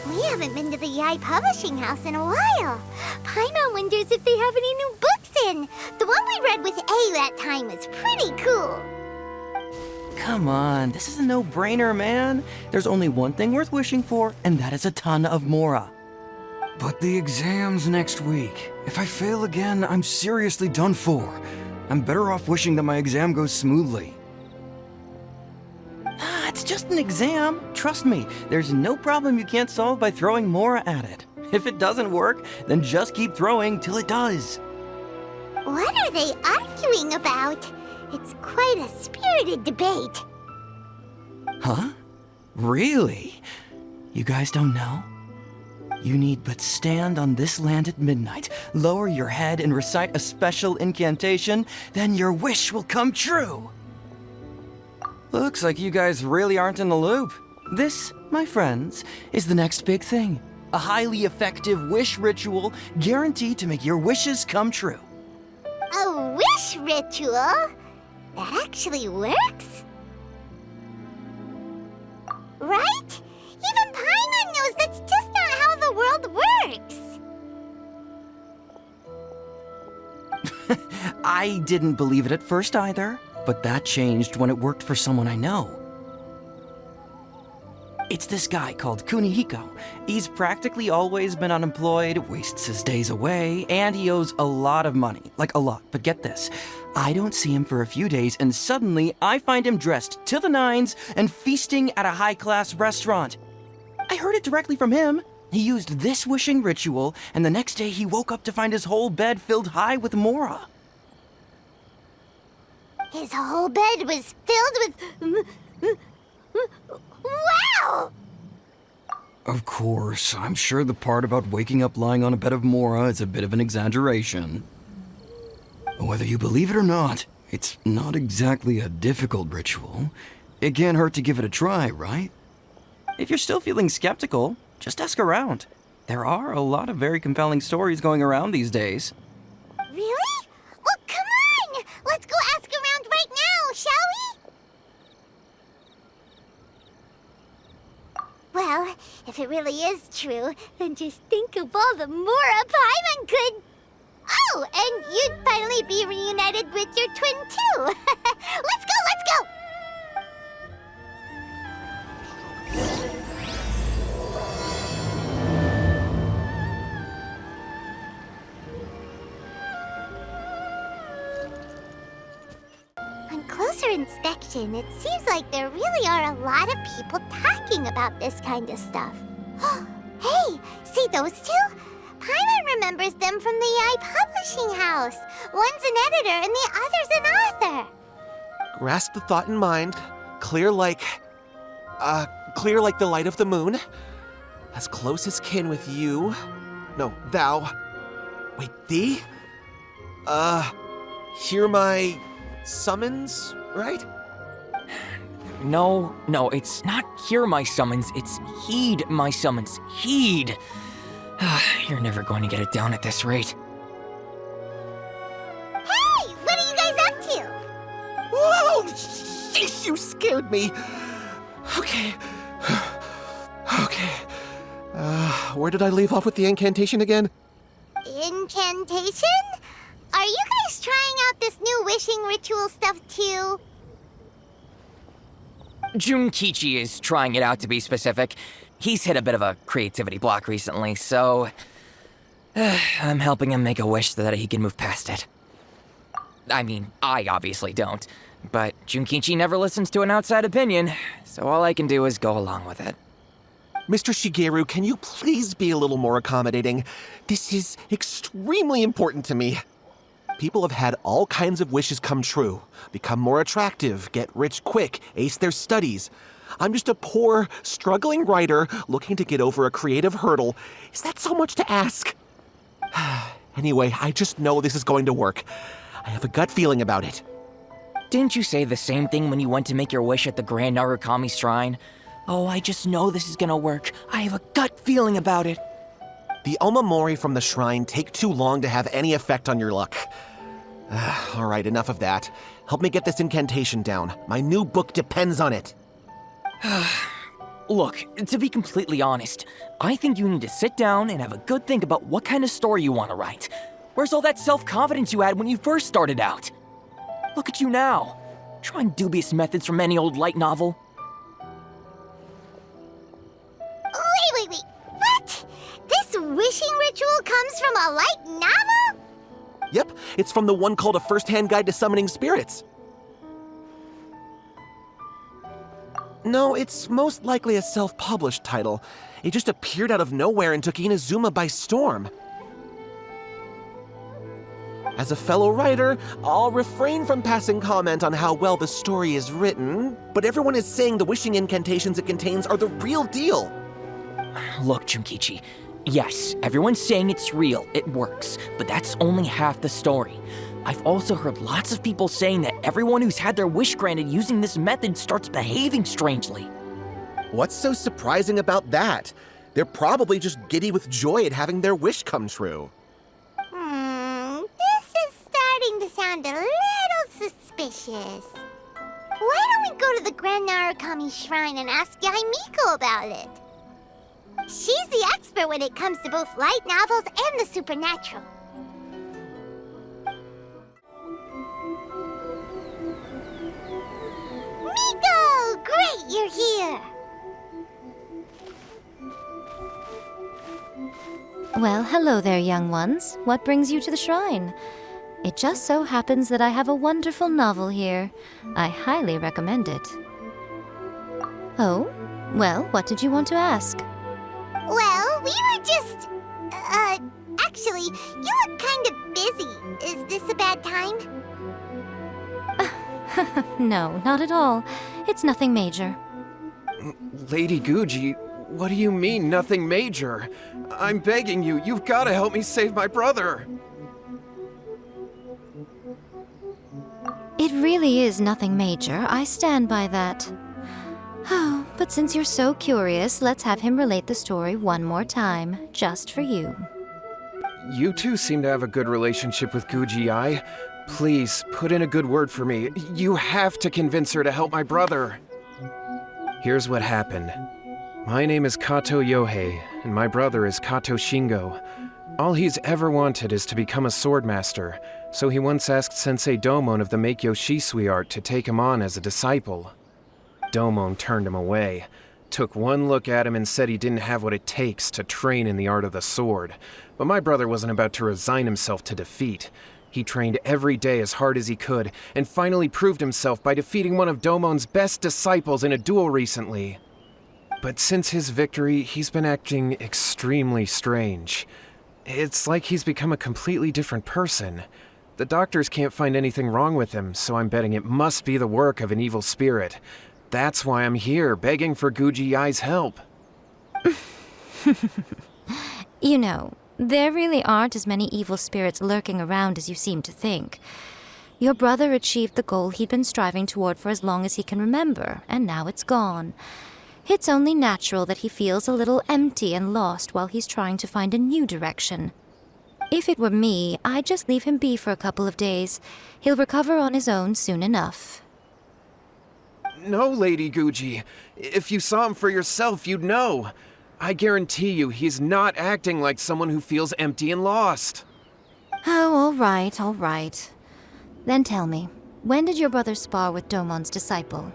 We haven't been to the Yai Publishing House in a while. Paimon wonders if they have any new books in. The one we read with A that time was pretty cool. Come on, this is a no-brainer, man. There's only one thing worth wishing for, and that is a ton of Mora. But the exam's next week. If I fail again, I'm seriously done for. I'm better off wishing that my exam goes smoothly. It's just an exam. Trust me, there's no problem you can't solve by throwing Mora at it. If it doesn't work, then just keep throwing till it does. What are they arguing about? It's quite a spirited debate. Huh? Really? You guys don't know? You need but stand on this land at midnight, lower your head and recite a special incantation, then your wish will come true. Looks like you guys really aren't in the loop. This, my friends, is the next big thing. A highly effective wish ritual guaranteed to make your wishes come true. A wish ritual? That actually works? Right? Even Paimon knows that's just not how the world works. I didn't believe it at first either, but that changed when it worked for someone I know. It's this guy called Kunihiko. He's practically always been unemployed, wastes his days away, and he owes a lot of money. Like, a lot. But get this. I don't see him for a few days, and suddenly I find him dressed to the nines and feasting at a high-class restaurant. I heard it directly from him. He used this wishing ritual, and the next day he woke up to find his whole bed filled high with Mora. His whole bed was filled with... Wow! Of course, I'm sure the part about waking up lying on a bed of Mora is a bit of an exaggeration. Whether you believe it or not, it's not exactly a difficult ritual. It can't hurt to give it a try, right? If you're still feeling skeptical, just ask around. There are a lot of very compelling stories going around these days. Really? Well, come on! Let's go ask around right now, shall we? Well, if it really is true, then just think of all the Mora Paimon could... Oh, and you'd finally be reunited with your twin, too! Let's go, let's go! On closer inspection, it seems like there really are a lot of people talking about this kind of stuff. Hey, see those two? Paimon remembers them from the Yai Publishing House. One's an editor and the other's an author. Grasp the thought in mind. Clear like the light of the moon. As close as kin with you. No, thou. Wait, thee? Hear my summons, right? No, it's not hear my summons, it's heed my summons. Heed! You're never going to get it down at this rate. Hey, what are you guys up to? Whoa! Sheesh, you scared me. Okay. Where did I leave off with the incantation again? Incantation? Are you guys trying out this new wishing ritual stuff too? Junkichi is trying it out, to be specific. He's hit a bit of a creativity block recently, so... I'm helping him make a wish so that he can move past it. I mean, I obviously don't, but Junkichi never listens to an outside opinion, so all I can do is go along with it. Mr. Shigeru, can you please be a little more accommodating? This is extremely important to me. People have had all kinds of wishes come true. Become more attractive, get rich quick, ace their studies. I'm just a poor, struggling writer looking to get over a creative hurdle. Is that so much to ask? Anyway, I just know this is going to work. I have a gut feeling about it. Didn't you say the same thing when you went to make your wish at the Grand Narukami Shrine? Oh, I just know this is gonna work. I have a gut feeling about it. The omamori from the shrine take too long to have any effect on your luck. All right, enough of that. Help me get this incantation down. My new book depends on it. Look, to be completely honest, I think you need to sit down and have a good think about what kind of story you want to write. Where's all that self-confidence you had when you first started out? Look at you now, trying dubious methods from any old light novel. Wait. What? This wishing ritual comes from a light novel? Yep, it's from the one called A First-Hand Guide to Summoning Spirits. No, it's most likely a self-published title. It just appeared out of nowhere and took Inazuma by storm. As a fellow writer, I'll refrain from passing comment on how well the story is written, but everyone is saying the wishing incantations it contains are the real deal. Look, Junkichi, yes, everyone's saying it's real, it works, but that's only half the story. I've also heard lots of people saying that everyone who's had their wish granted using this method starts behaving strangely. What's so surprising about that? They're probably just giddy with joy at having their wish come true. This is starting to sound a little suspicious. Why don't we go to the Grand Narukami Shrine and ask Yaimiko about it? She's the expert when it comes to both light novels and the supernatural. Miko! Great, you're here! Well, hello there, young ones. What brings you to the shrine? It just so happens that I have a wonderful novel here. I highly recommend it. Oh? Well, what did you want to ask? Well, we were just... actually, you look kind of busy. Is this a bad time? No, not at all. It's nothing major. Lady Guji, what do you mean, nothing major? I'm begging you, you've got to help me save my brother. It really is nothing major. I stand by that. Oh, but since you're so curious, let's have him relate the story one more time, just for you. You two seem to have a good relationship with Guji-ai. Please, put in a good word for me. You have to convince her to help my brother. Here's what happened. My name is Kato Yohei, and my brother is Kato Shingo. All he's ever wanted is to become a swordmaster, so he once asked Sensei Domon of the Meikyo Shisui art to take him on as a disciple. Domon turned him away, took one look at him and said he didn't have what it takes to train in the art of the sword. But my brother wasn't about to resign himself to defeat. He trained every day as hard as he could, and finally proved himself by defeating one of Domon's best disciples in a duel recently. But since his victory, he's been acting extremely strange. It's like he's become a completely different person. The doctors can't find anything wrong with him, so I'm betting it must be the work of an evil spirit. That's why I'm here, begging for Guji-ai's help. You know, there really aren't as many evil spirits lurking around as you seem to think. Your brother achieved the goal he'd been striving toward for as long as he can remember, and now it's gone. It's only natural that he feels a little empty and lost while he's trying to find a new direction. If it were me, I'd just leave him be for a couple of days. He'll recover on his own soon enough. No, Lady Guji. If you saw him for yourself, you'd know. I guarantee you he's not acting like someone who feels empty and lost. Oh, all right. Then tell me, when did your brother spar with Domon's disciple?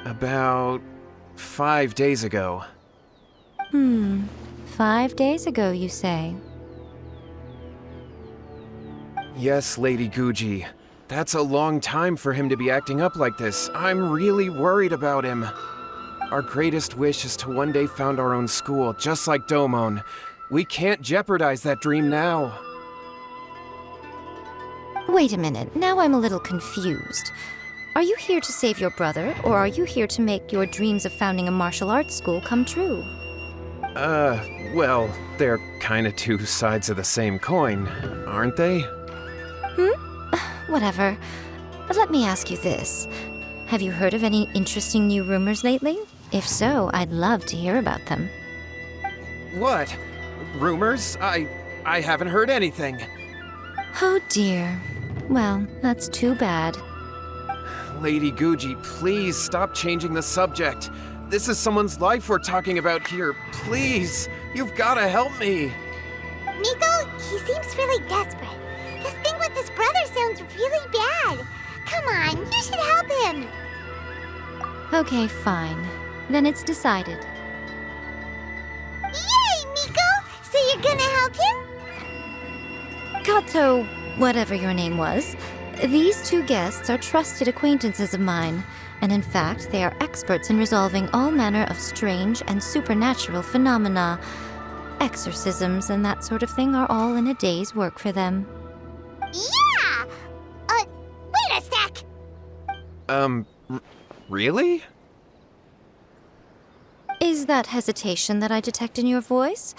About 5 days ago. 5 days ago, you say? Yes, Lady Guji. That's a long time for him to be acting up like this. I'm really worried about him. Our greatest wish is to one day found our own school, just like Domon. We can't jeopardize that dream now. Wait a minute, now I'm a little confused. Are you here to save your brother, or are you here to make your dreams of founding a martial arts school come true? Well, they're kinda two sides of the same coin, aren't they? Whatever. But let me ask you this. Have you heard of any interesting new rumors lately? If so, I'd love to hear about them. What? Rumors? I haven't heard anything. Oh dear. Well, that's too bad. Lady Guji, please stop changing the subject. This is someone's life we're talking about here. Please, you've gotta help me. Miko, he seems really desperate. This thing with his brother sounds really bad. Come on, you should help him. Okay, fine. Then it's decided. Yay, Miko! So you're gonna help him? Kato, whatever your name was, these two guests are trusted acquaintances of mine, and in fact, they are experts in resolving all manner of strange and supernatural phenomena. Exorcisms and that sort of thing are all in a day's work for them. Yeah! Wait a sec! Really? Is that hesitation that I detect in your voice?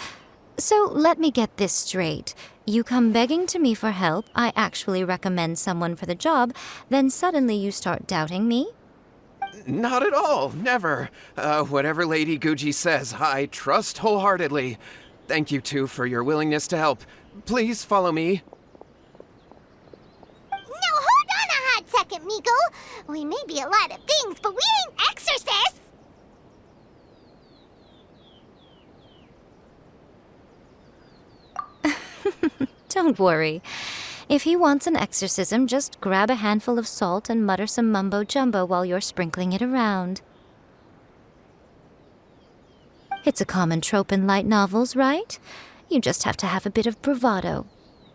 So let me get this straight. You come begging to me for help, I actually recommend someone for the job, then suddenly you start doubting me? Not at all, never. Whatever Lady Guji says, I trust wholeheartedly. Thank you two for your willingness to help. Please follow me. No, hold on a hot second, Miko. We may be a lot of things, but we ain't exorcists! Don't worry. If he wants an exorcism, just grab a handful of salt and mutter some mumbo-jumbo while you're sprinkling it around. It's a common trope in light novels, right? You just have to have a bit of bravado.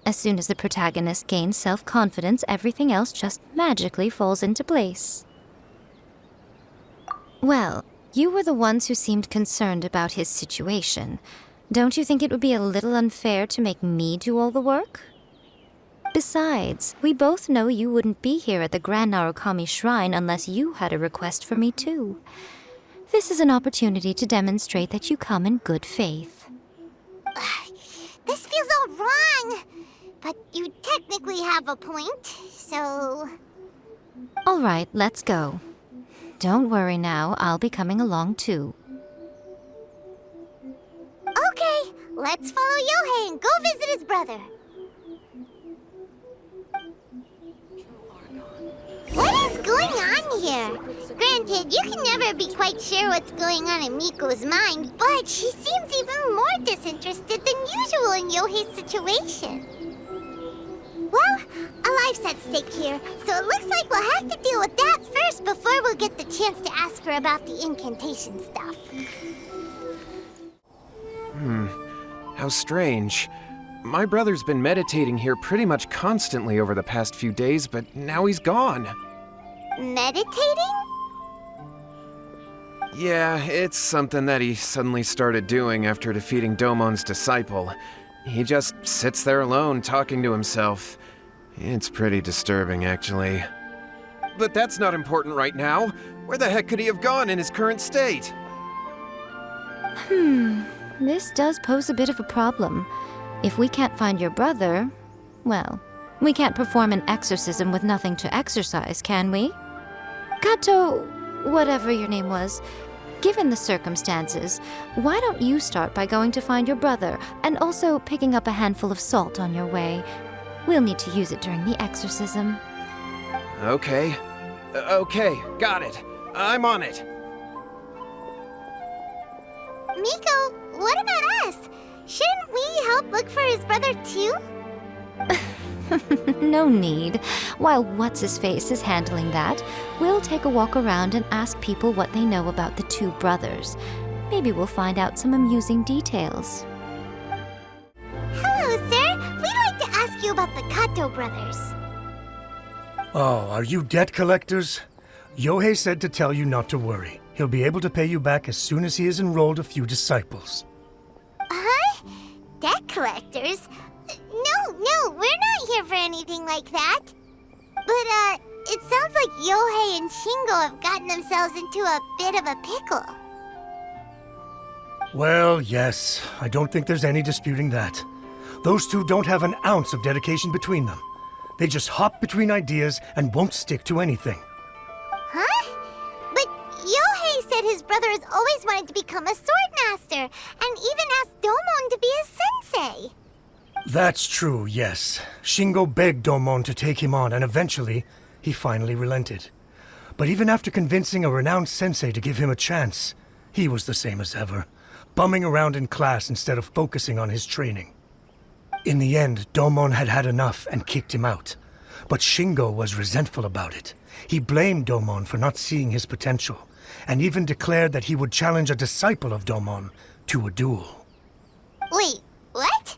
As soon as the protagonist gains self-confidence, everything else just magically falls into place. Well, you were the ones who seemed concerned about his situation. Don't you think it would be a little unfair to make me do all the work? Besides, we both know you wouldn't be here at the Grand Narukami Shrine unless you had a request for me too. This is an opportunity to demonstrate that you come in good faith. This feels all wrong. But you technically have a point, so... All right, let's go. Don't worry now, I'll be coming along too. Okay, let's follow Yohei and go visit his brother. What is going on here? Granted, you can never be quite sure what's going on in Miko's mind, but she seems even more disinterested than usual in Yohei's situation. Well, a life's at stake here, so it looks like we'll have to deal with that first before we'll get the chance to ask her about the incantation stuff. How strange. My brother's been meditating here pretty much constantly over the past few days, but now he's gone. Meditating? Yeah, it's something that he suddenly started doing after defeating Domon's disciple. He just sits there alone, talking to himself. It's pretty disturbing, actually. But that's not important right now. Where the heck could he have gone in his current state? This does pose a bit of a problem. If we can't find your brother, well, we can't perform an exorcism with nothing to exorcise, can we? Kato, whatever your name was, given the circumstances, why don't you start by going to find your brother and also picking up a handful of salt on your way? We'll need to use it during the exorcism. Okay. Okay, got it. I'm on it. Miko, what about us? Shouldn't we help look for his brother too? No need. While What's-His-Face is handling that, we'll take a walk around and ask people what they know about the two brothers. Maybe we'll find out some amusing details. Hello, sir. We'd like to ask you about the Kato brothers. Oh, are you debt collectors? Yohei said to tell you not to worry. He'll be able to pay you back as soon as he has enrolled a few disciples. Huh? Debt collectors? No, we're not here for anything like that. But, it sounds like Yohei and Shingo have gotten themselves into a bit of a pickle. Well, yes, I don't think there's any disputing that. Those two don't have an ounce of dedication between them. They just hop between ideas and won't stick to anything. Huh? But Yohei said his brother has always wanted to become a sword master, and even asked Domon to be his sensei. That's true, yes. Shingo begged Domon to take him on, and eventually, he finally relented. But even after convincing a renowned sensei to give him a chance, He was the same as ever, bumming around in class instead of focusing on his training. In the end, Domon had had enough and kicked him out. But Shingo was resentful about it. He blamed Domon for not seeing his potential, and even declared that he would challenge a disciple of Domon to a duel. Wait, what?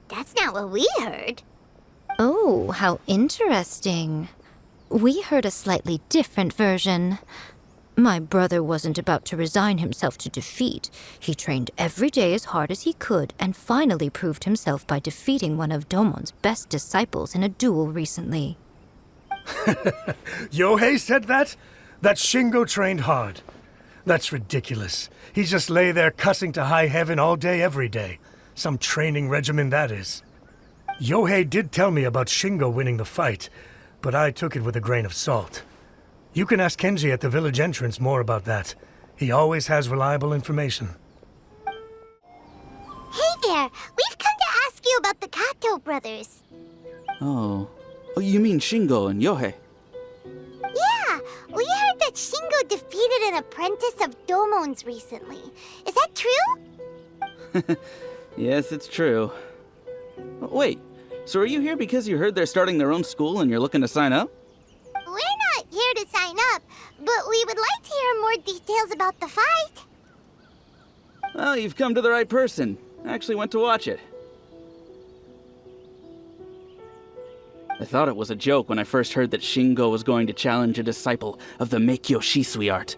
That's not what we heard. Oh, how interesting. We heard a slightly different version. My brother wasn't about to resign himself to defeat. He trained every day as hard as he could and finally proved himself by defeating one of Domon's best disciples in a duel recently. Yohei said that? That Shingo trained hard. That's ridiculous. He just lay there cussing to high heaven all day, every day. Some training regimen, that is. Yohei did tell me about Shingo winning the fight, but I took it with a grain of salt. You can ask Kenji at the village entrance more about that. He always has reliable information. Hey there, we've come to ask you about the Kato brothers. Oh, you mean Shingo and Yohei? Yeah, we heard that Shingo defeated an apprentice of Domon's recently. Is that true? Yes, it's true. Wait, so are you here because you heard they're starting their own school and you're looking to sign up? We're not here to sign up, but we would like to hear more details about the fight. Well, you've come to the right person. I actually went to watch it. I thought it was a joke when I first heard that Shingo was going to challenge a disciple of the Meikyo Shisui art.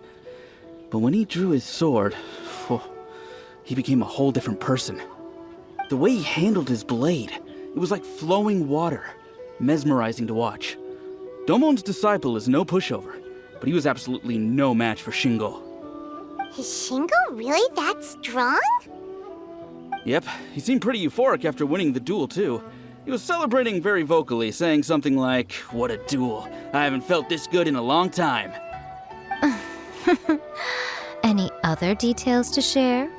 But when he drew his sword, he became a whole different person. The way he handled his blade, it was like flowing water, mesmerizing to watch. Domon's disciple is no pushover, but he was absolutely no match for Shingo. Is Shingo really that strong? Yep, he seemed pretty euphoric after winning the duel too. He was celebrating very vocally, saying something like, "What a duel. I haven't felt this good in a long time." Any other details to share?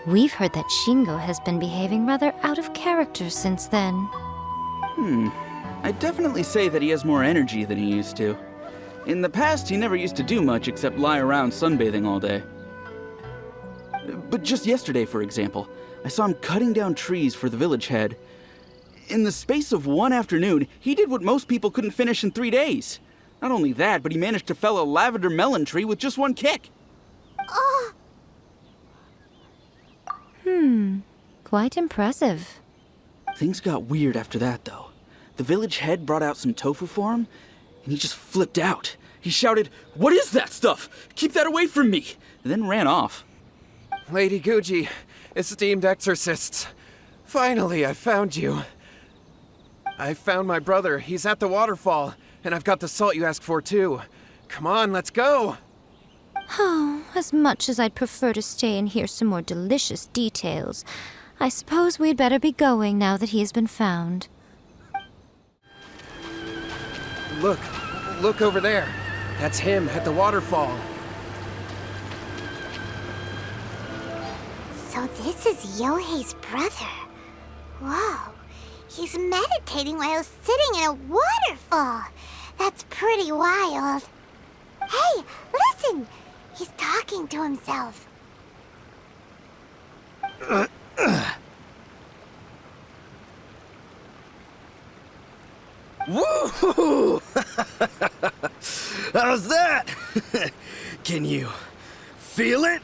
We've heard that Shingo has been behaving rather out of character since then. I'd definitely say that he has more energy than he used to. In the past, he never used to do much except lie around sunbathing all day. But just yesterday, for example, I saw him cutting down trees for the village head. In the space of one afternoon, he did what most people couldn't finish in 3 days. Not only that, but he managed to fell a lavender melon tree with just one kick. Oh, Quite impressive. Things got weird after that, though. The village head brought out some tofu for him, and he just flipped out. He shouted, "What is that stuff? Keep that away from me!" and then ran off. Lady Guji, esteemed exorcists. Finally, I found you. I found my brother. He's at the waterfall, and I've got the salt you asked for, too. Come on, let's go! Oh, as much as I'd prefer to stay and hear some more delicious details, I suppose we'd better be going now that he has been found. Look over there. That's him at the waterfall. so this is Yohei's brother. Whoa, he's meditating while sitting in a waterfall. That's pretty wild. Hey, listen! He's talking to himself. Woo! How's that? Can you feel it?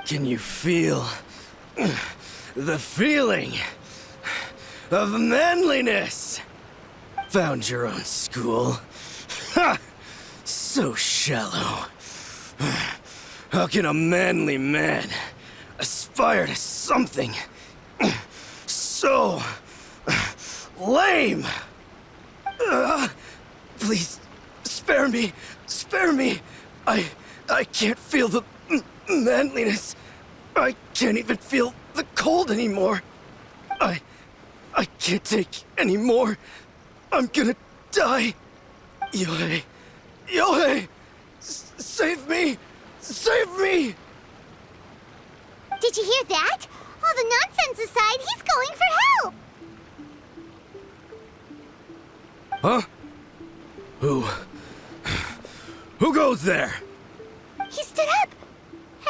Can you feel the feeling of manliness? Found your own school. Ha! So shallow. How can a manly man aspire to something so lame? Please, spare me. Spare me. I can't feel the manliness. I can't even feel the cold anymore. I can't take any more. I'm gonna die. Yohei. Yohei! Save me! Save me! Did you hear that? All the nonsense aside, he's going for help! Huh? Who goes there? He stood up!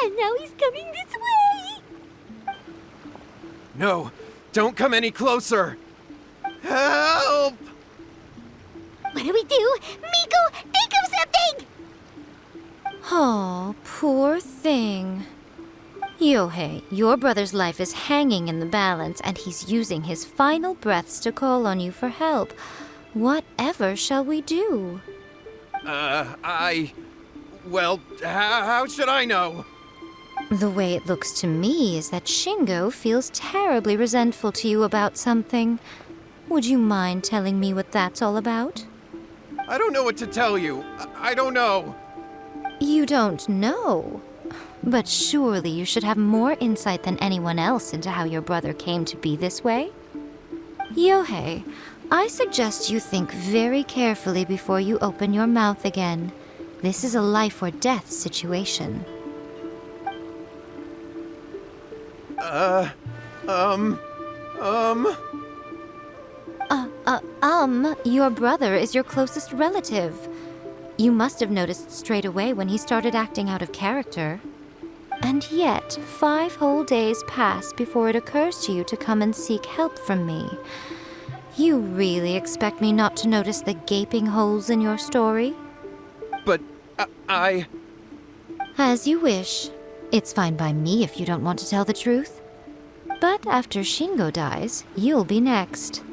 And now he's coming this way! No, don't come any closer. Help! What do we do? Miko, think of something! Oh, poor thing. Yohei, your brother's life is hanging in the balance, and he's using his final breaths to call on you for help. Whatever shall we do? Well, how should I know? The way it looks to me is that Shingo feels terribly resentful to you about something. Would you mind telling me what that's all about? I don't know what to tell you. I don't know. You don't know. But surely you should have more insight than anyone else into how your brother came to be this way. Yohei, I suggest you think very carefully before you open your mouth again. This is a life or death situation. Your brother is your closest relative. You must have noticed straight away when he started acting out of character. And yet, 5 whole days pass before it occurs to you to come and seek help from me. You really expect me not to notice the gaping holes in your story? But I... As you wish. It's fine by me if you don't want to tell the truth. But after Shingo dies, you'll be next.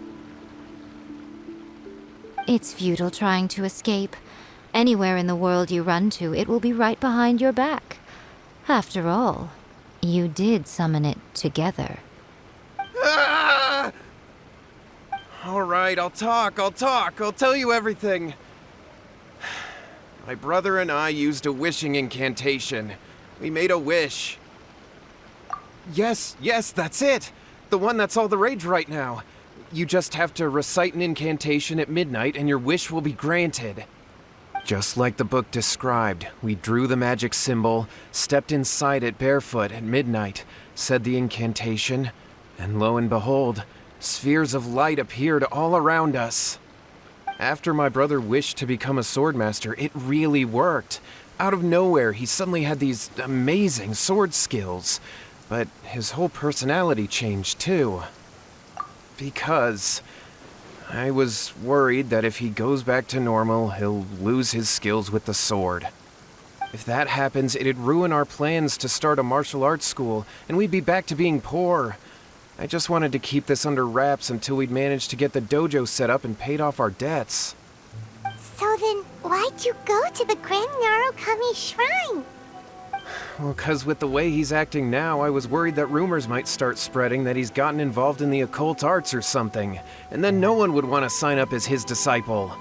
It's futile trying to escape. Anywhere in the world you run to, it will be right behind your back. After all, you did summon it together. Ah! All right, I'll talk. I'll tell you everything. My brother and I used a wishing incantation. We made a wish. Yes, that's it. The one that's all the rage right now. You just have to recite an incantation at midnight and your wish will be granted. Just like the book described, we drew the magic symbol, stepped inside it barefoot at midnight, said the incantation, and lo and behold, spheres of light appeared all around us. After my brother wished to become a swordmaster, it really worked. Out of nowhere, he suddenly had these amazing sword skills, but his whole personality changed too. Because I was worried that if he goes back to normal, he'll lose his skills with the sword. If that happens, it'd ruin our plans to start a martial arts school, and we'd be back to being poor. I just wanted to keep this under wraps until we'd managed to get the dojo set up and paid off our debts. So then, why'd you go to the Grand Narukami Shrine? Well, 'cause with the way he's acting now, I was worried that rumors might start spreading that he's gotten involved in the occult arts or something, and then no one would want to sign up as his disciple.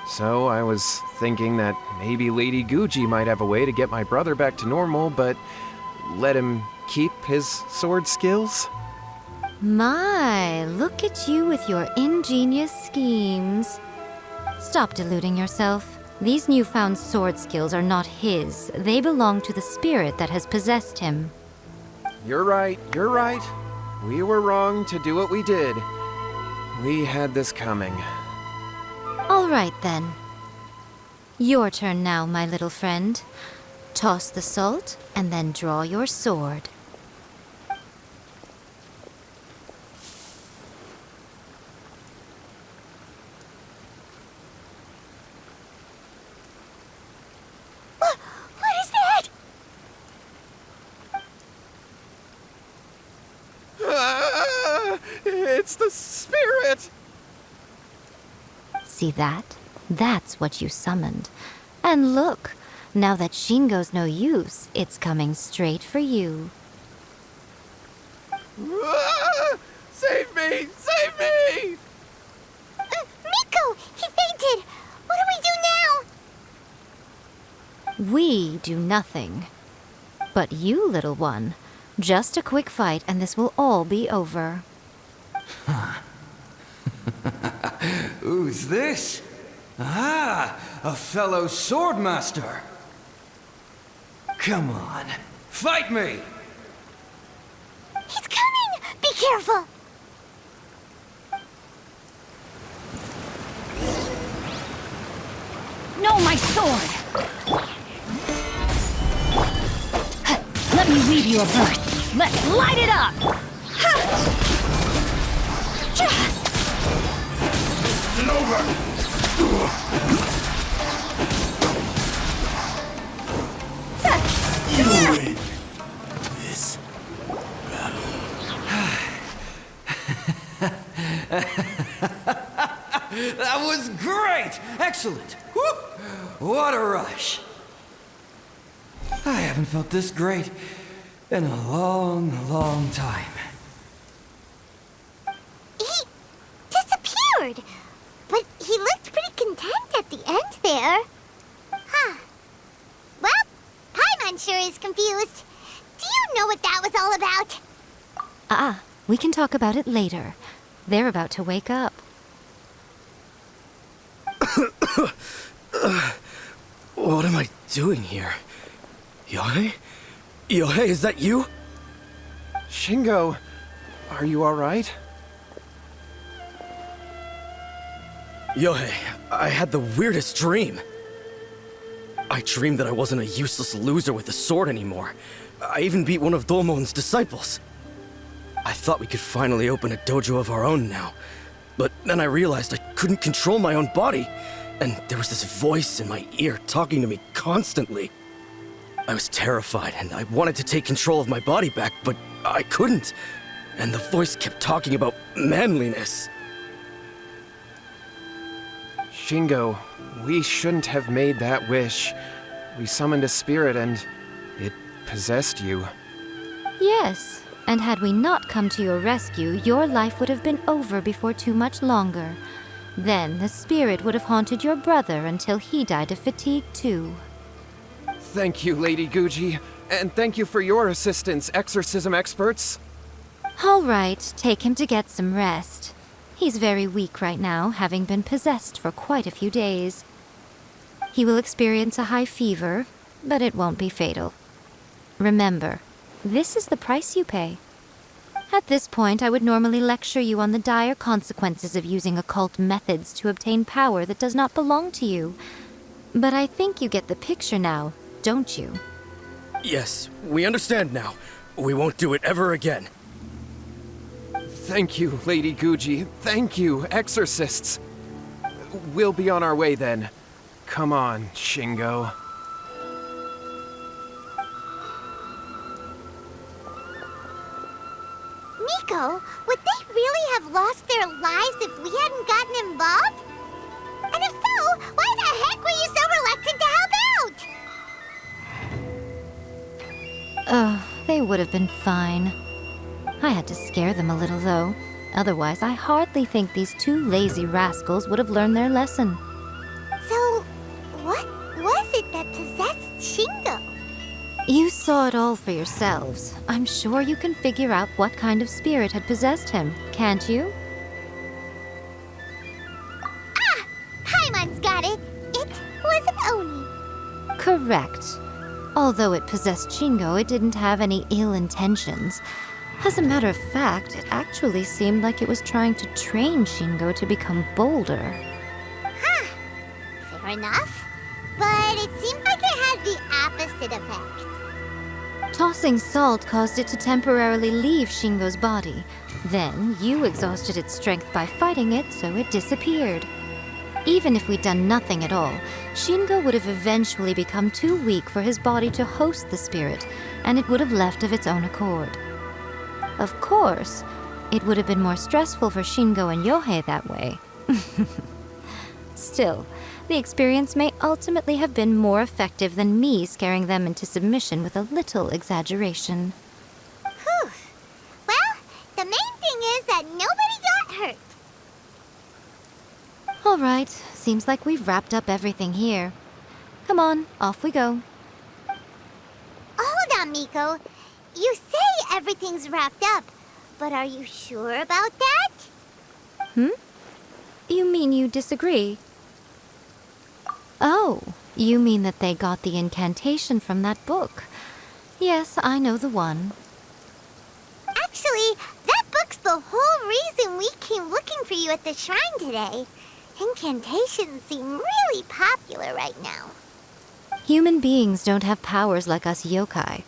So I was thinking that maybe Lady Guji might have a way to get my brother back to normal, but let him keep his sword skills? My, look at you with your ingenious schemes. Stop deluding yourself. These newfound sword skills are not his. They belong to the spirit that has possessed him. You're right. We were wrong to do what we did. We had this coming. All right, then. Your turn now, my little friend. Toss the salt, and then draw your sword. What is that? It's the spirit! See that? That's what you summoned. And look, now that Shingo's no use, it's coming straight for you. Save me! Save me! Miko! He fainted! What do we do now? We do nothing. But you, little one, just a quick fight and this will all be over. Who's this? Ah, a fellow swordmaster. Come on, fight me! He's coming! Be careful! No, my sword! Let me weave you a verse. Let's light it up! You win this That was great! Excellent! Woo! What a rush! I haven't felt this great in a long, long time. He disappeared, but he looked pretty content at the end there. Huh. Well, Paimon sure is confused. Do you know what that was all about? We can talk about it later. They're about to wake up. What am I doing here? Yohei? Yohei, is that you? Shingo, are you alright? Yohei, I had the weirdest dream. I dreamed that I wasn't a useless loser with a sword anymore. I even beat one of Domon's disciples. I thought we could finally open a dojo of our own now. But then I realized I couldn't control my own body. And there was this voice in my ear talking to me constantly. I was terrified and I wanted to take control of my body back, but I couldn't. And the voice kept talking about manliness. Shingo, we shouldn't have made that wish. We summoned a spirit and it possessed you. Yes, and had we not come to your rescue, your life would have been over before too much longer. Then the spirit would have haunted your brother until he died of fatigue too. Thank you, Lady Guji, and thank you for your assistance, exorcism experts. All right, take him to get some rest. He's very weak right now, having been possessed for quite a few days. He will experience a high fever, but it won't be fatal. Remember, this is the price you pay. At this point, I would normally lecture you on the dire consequences of using occult methods to obtain power that does not belong to you. But I think you get the picture now, don't you? Yes, we understand now. We won't do it ever again. Thank you, Lady Guji. Thank you, exorcists. We'll be on our way then. Come on, Shingo. Miko, would they really have lost their lives if we hadn't gotten involved? And if so, why the heck were you so reluctant to help out? They would have been fine. I had to scare them a little, though. Otherwise, I hardly think these two lazy rascals would have learned their lesson. So, what was it that possessed Shingo? You saw it all for yourselves. I'm sure you can figure out what kind of spirit had possessed him, can't you? Paimon's got it. It was an Oni. Correct. Although it possessed Shingo, it didn't have any ill intentions. As a matter of fact, it actually seemed like it was trying to train Shingo to become bolder. Fair enough. But it seemed like it had the opposite effect. Tossing salt caused it to temporarily leave Shingo's body. Then, you exhausted its strength by fighting it, so it disappeared. Even if we'd done nothing at all, Shingo would have eventually become too weak for his body to host the spirit, and it would have left of its own accord. Of course, it would have been more stressful for Shingo and Yohei that way. Still, the experience may ultimately have been more effective than me scaring them into submission with a little exaggeration. Whew. Well, the main thing is that nobody got hurt. All right, seems like we've wrapped up everything here. Come on, off we go. Hold on, Miko. You say everything's wrapped up, but are you sure about that? You mean you disagree? Oh, you mean that they got the incantation from that book. Yes, I know the one. Actually, that book's the whole reason we came looking for you at the shrine today. Incantations seem really popular right now. Human beings don't have powers like us yokai.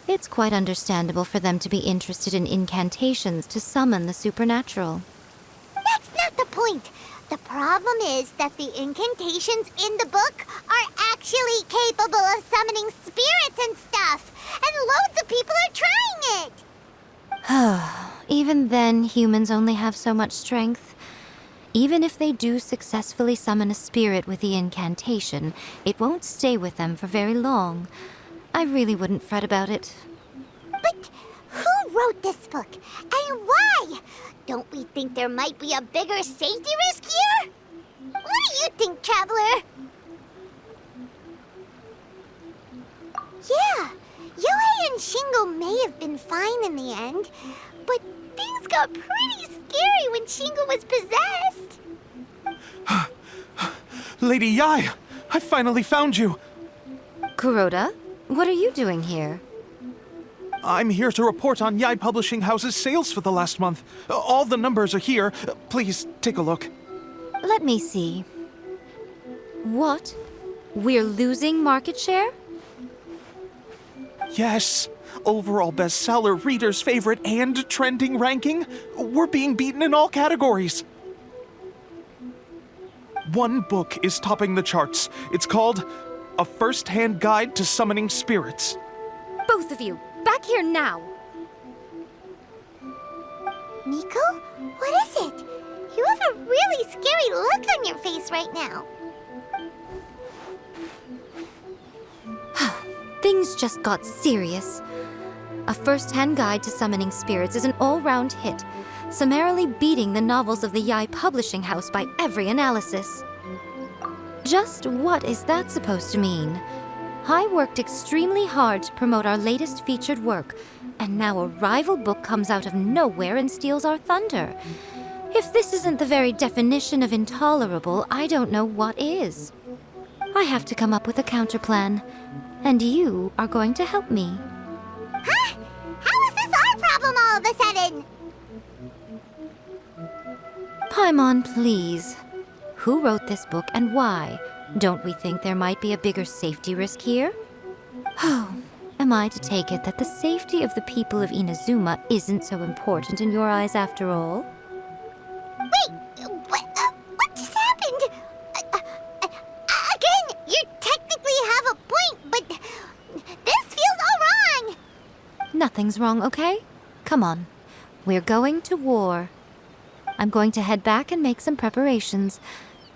It's quite understandable for them to be interested in incantations to summon the supernatural. That's not the point. The problem is that the incantations in the book are actually capable of summoning spirits and stuff, and loads of people are trying it. Even then, humans only have so much strength. Even if they do successfully summon a spirit with the incantation, it won't stay with them for very long. I really wouldn't fret about it. But who wrote this book, and why? Don't we think there might be a bigger safety risk here? What do you think, Traveler? Yeah, Yohei and Shingo may have been fine in the end, but things got pretty scary when Shingo was possessed. Lady Yai, I finally found you. Kuroda, what are you doing here? I'm here to report on Yai Publishing House's sales for the last month. All the numbers are here. Please take a look. Let me see. What? We're losing market share? Yes. Overall bestseller, readers' favorite, and trending ranking. We're being beaten in all categories. One book is topping the charts. It's called A First-Hand Guide to Summoning Spirits. Both of you, back here now! Nico, what is it? You have a really scary look on your face right now. Things just got serious. A First-Hand Guide to Summoning Spirits is an all-round hit, summarily beating the novels of the Yai Publishing House by every analysis. Just what is that supposed to mean? I worked extremely hard to promote our latest featured work, and now a rival book comes out of nowhere and steals our thunder. If this isn't the very definition of intolerable, I don't know what is. I have to come up with a counterplan, and you are going to help me. Huh? How is this our problem all of a sudden? Paimon, please. Who wrote this book and why? Don't we think there might be a bigger safety risk here? Oh, am I to take it that the safety of the people of Inazuma isn't so important in your eyes after all? Wait, what just happened? Again, you technically have a point, but this feels all wrong. Nothing's wrong, okay? Come on. We're going to war. I'm going to head back and make some preparations.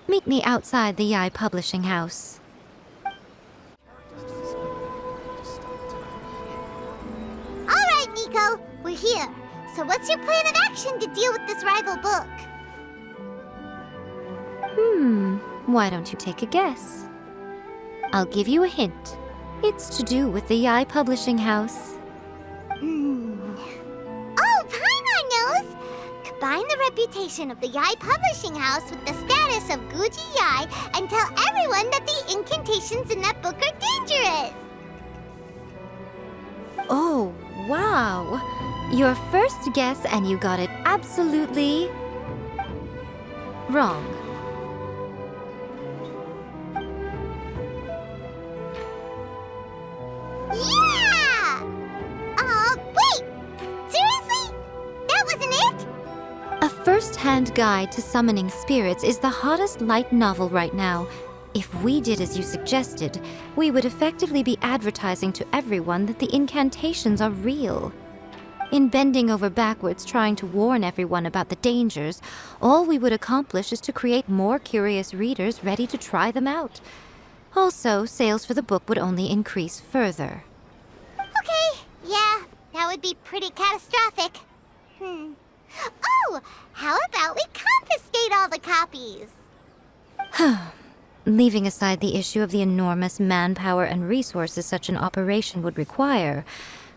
Meet me outside the Yai Publishing House. All right, Nico, we're here. So what's your plan of action to deal with this rival book? Why don't you take a guess? I'll give you a hint. It's to do with the Yai Publishing House. Oh, Paimon knows! Combine the reputation of the Yai Publishing House with the status of Guji Yai and tell everyone that the incantations in that book are dangerous! Oh, wow. Your first guess and you got it absolutely wrong. Yeah! Wait! Seriously? That wasn't it? A First-Hand Guide to Summoning Spirits is the hottest light novel right now. If we did as you suggested, we would effectively be advertising to everyone that the incantations are real. In bending over backwards trying to warn everyone about the dangers, all we would accomplish is to create more curious readers ready to try them out. Also, sales for the book would only increase further. Okay, yeah, that would be pretty catastrophic. Oh, how about we confiscate all the copies? Leaving aside the issue of the enormous manpower and resources such an operation would require,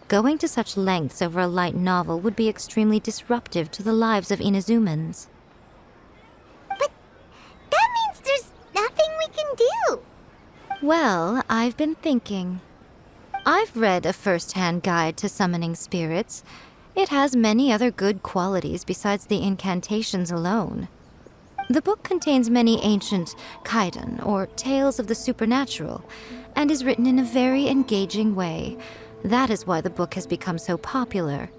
going to such lengths over a light novel would be extremely disruptive to the lives of Inazumans. But that means there's nothing we can do. Well, I've been thinking. I've read A First-Hand Guide to Summoning Spirits. It has many other good qualities besides the incantations alone. The book contains many ancient kaiden, or tales of the supernatural, and is written in a very engaging way. That is why the book has become so popular.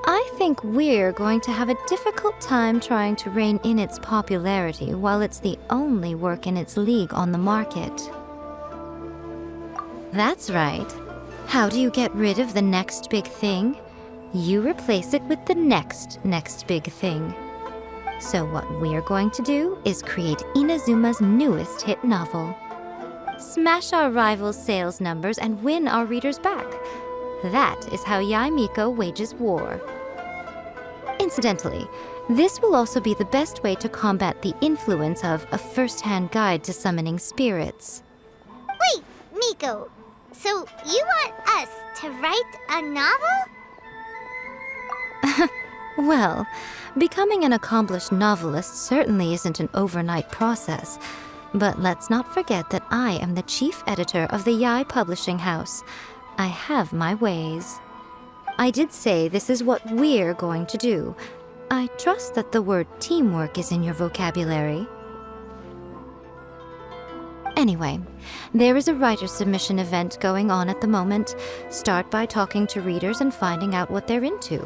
I think we're going to have a difficult time trying to rein in its popularity while it's the only work in its league on the market. That's right. How do you get rid of the next big thing? You replace it with the next big thing. So what we're going to do is create Inazuma's newest hit novel. Smash our rivals' sales numbers and win our readers back. That is how Yae wages war. Incidentally, this will also be the best way to combat the influence of a first-hand guide to summoning spirits. Wait, Miko. So you want us to write a novel? Well, becoming an accomplished novelist certainly isn't an overnight process. But let's not forget that I am the chief editor of the Yae Publishing House. I have my ways. I did say this is what we're going to do. I trust that the word teamwork is in your vocabulary. Anyway, there is a writer submission event going on at the moment. Start by talking to readers and finding out what they're into.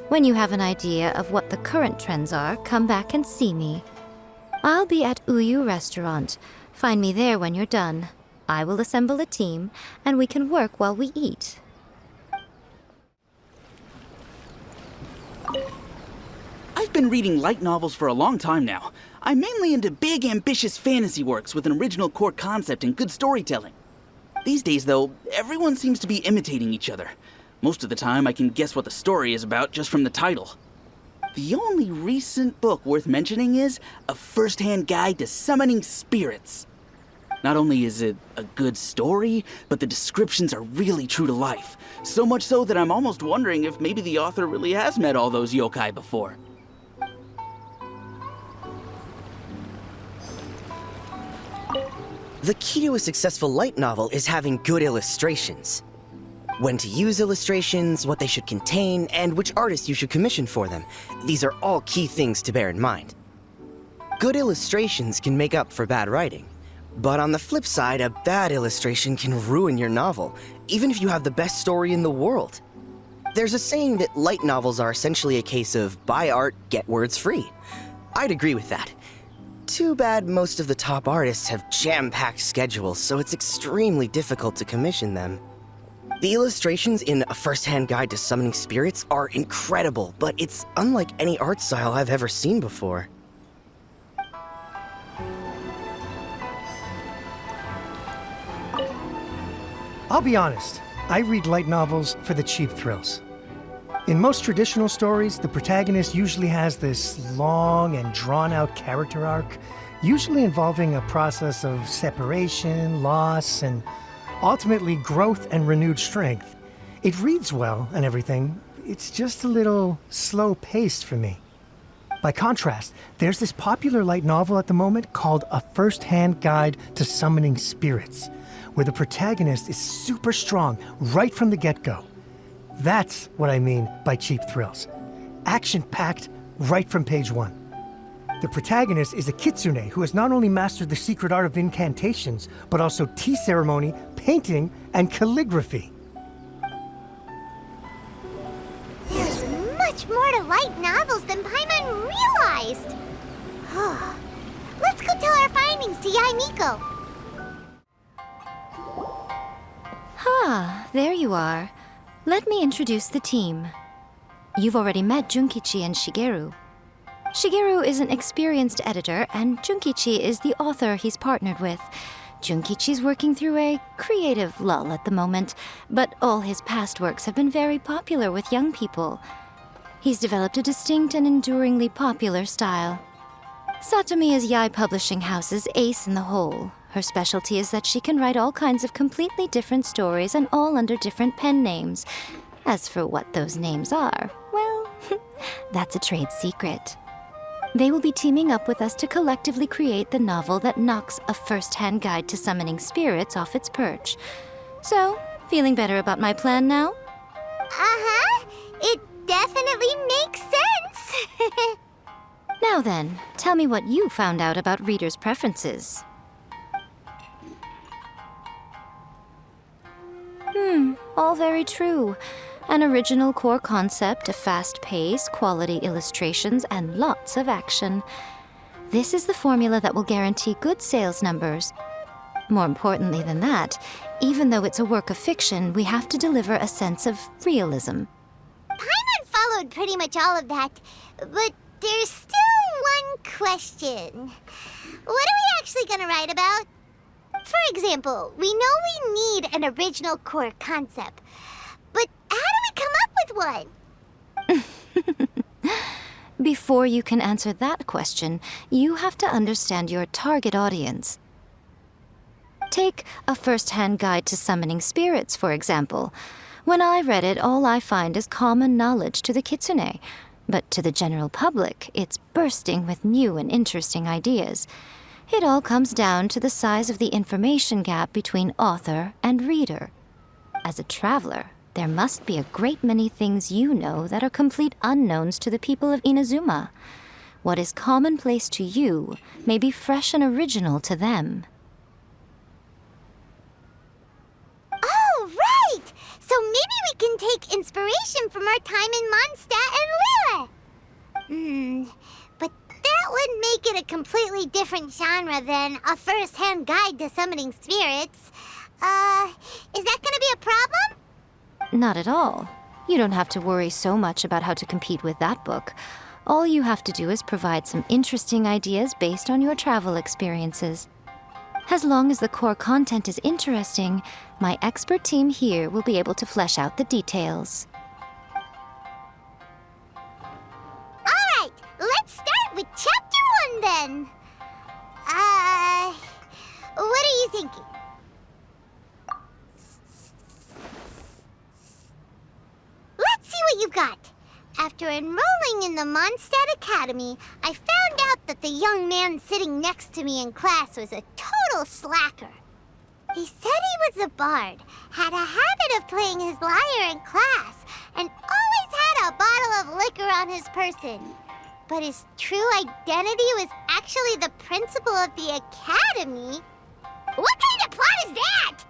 When you have an idea of what the current trends are, come back and see me. I'll be at Uyu Restaurant. Find me there when you're done. I will assemble a team, and we can work while we eat. I've been reading light novels for a long time now. I'm mainly into big, ambitious fantasy works with an original core concept and good storytelling. These days, though, everyone seems to be imitating each other. Most of the time, I can guess what the story is about just from the title. The only recent book worth mentioning is A First-Hand Guide to Summoning Spirits. Not only is it a good story, but the descriptions are really true to life. So much so that I'm almost wondering if maybe the author really has met all those yokai before. The key to a successful light novel is having good illustrations. When to use illustrations, what they should contain, and which artist you should commission for them. These are all key things to bear in mind. Good illustrations can make up for bad writing. But on the flip side, a bad illustration can ruin your novel, even if you have the best story in the world. There's a saying that light novels are essentially a case of buy art, get words free. I'd agree with that. Too bad most of the top artists have jam-packed schedules, so it's extremely difficult to commission them. The illustrations in A First-Hand Guide to Summoning Spirits are incredible, but it's unlike any art style I've ever seen before. I'll be honest, I read light novels for the cheap thrills. In most traditional stories, the protagonist usually has this long and drawn-out character arc, usually involving a process of separation, loss, and ultimately growth and renewed strength. It reads well and everything, it's just a little slow-paced for me. By contrast, there's this popular light novel at the moment called A First-Hand Guide to Summoning Spirits, where the protagonist is super strong right from the get-go. That's what I mean by cheap thrills. Action-packed right from page one. The protagonist is a kitsune who has not only mastered the secret art of incantations, but also tea ceremony, painting, and calligraphy. There's much more to light novels than Paimon realized. Let's go tell our findings to Yae. There you are. Let me introduce the team. You've already met Junkichi and Shigeru. Shigeru is an experienced editor, and Junkichi is the author he's partnered with. Junkichi's working through a creative lull at the moment, but all his past works have been very popular with young people. He's developed a distinct and enduringly popular style. Satomi is Yae Publishing House's ace in the hole. Her specialty is that she can write all kinds of completely different stories and all under different pen names. As for what those names are, well, that's a trade secret. They will be teaming up with us to collectively create the novel that knocks A First-Hand Guide to Summoning Spirits off its perch. So, feeling better about my plan now? Uh-huh. It definitely makes sense. Now then, tell me what you found out about readers' preferences. All very true. An original core concept, a fast pace, quality illustrations, and lots of action. This is the formula that will guarantee good sales numbers. More importantly than that, even though it's a work of fiction, we have to deliver a sense of realism. Paimon followed pretty much all of that, but there's still one question. What are we actually gonna write about? For example, we know we need an original core concept, but how do we come up with one? Before you can answer that question, you have to understand your target audience. Take a first-hand guide to summoning spirits, for example. When I read it, all I find is common knowledge to the kitsune, but to the general public, it's bursting with new and interesting ideas. It all comes down to the size of the information gap between author and reader. As a traveler, there must be a great many things you know that are complete unknowns to the people of Inazuma. What is commonplace to you may be fresh and original to them. Oh, right! So maybe we can take inspiration from our time in Mondstadt and Liyue. But that would make it a completely different genre than a first-hand guide to summoning spirits. Is that gonna be a problem? Not at all. You don't have to worry so much about how to compete with that book. All you have to do is provide some interesting ideas based on your travel experiences. As long as the core content is interesting, my expert team here will be able to flesh out the details. Alright, let's start with Chapter 1 then. What are you thinking? Let's see what you've got. After enrolling in the Mondstadt Academy, I found out that the young man sitting next to me in class was a total slacker. He said he was a bard, had a habit of playing his lyre in class, and always had a bottle of liquor on his person. But his true identity was actually the principal of the academy. What kind of plot is that?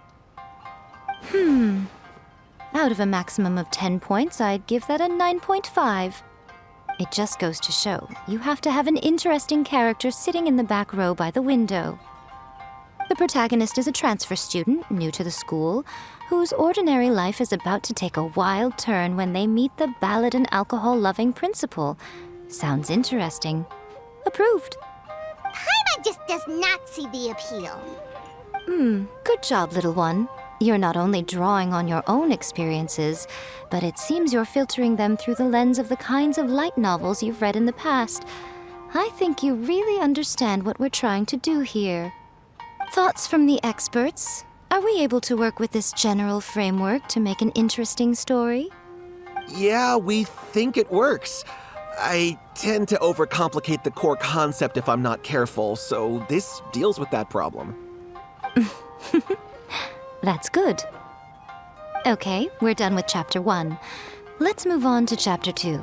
Out of a maximum of 10 points, I'd give that a 9.5. It just goes to show, you have to have an interesting character sitting in the back row by the window. The protagonist is a transfer student, new to the school, whose ordinary life is about to take a wild turn when they meet the ballad and alcohol-loving principal. Sounds interesting. Approved. Paimon just does not see the appeal. Good job, little one. You're not only drawing on your own experiences, but it seems you're filtering them through the lens of the kinds of light novels you've read in the past. I think you really understand what we're trying to do here. Thoughts from the experts? Are we able to work with this general framework to make an interesting story? Yeah, we think it works. I tend to overcomplicate the core concept if I'm not careful, so this deals with that problem. That's good. Okay, we're done with Chapter 1. Let's move on to Chapter 2.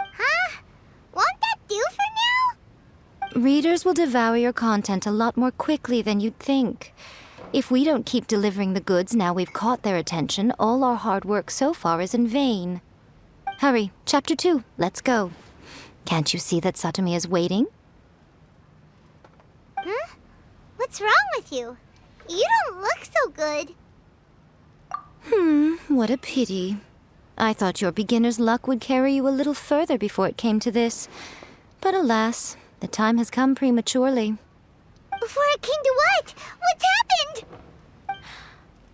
Huh? Won't that do for now? Readers will devour your content a lot more quickly than you'd think. If we don't keep delivering the goods now we've caught their attention, all our hard work so far is in vain. Hurry, Chapter 2, let's go. Can't you see that Satomi is waiting? Huh? What's wrong with you? You don't look so good. What a pity. I thought your beginner's luck would carry you a little further before it came to this. But alas, the time has come prematurely. Before it came to what? What's happened?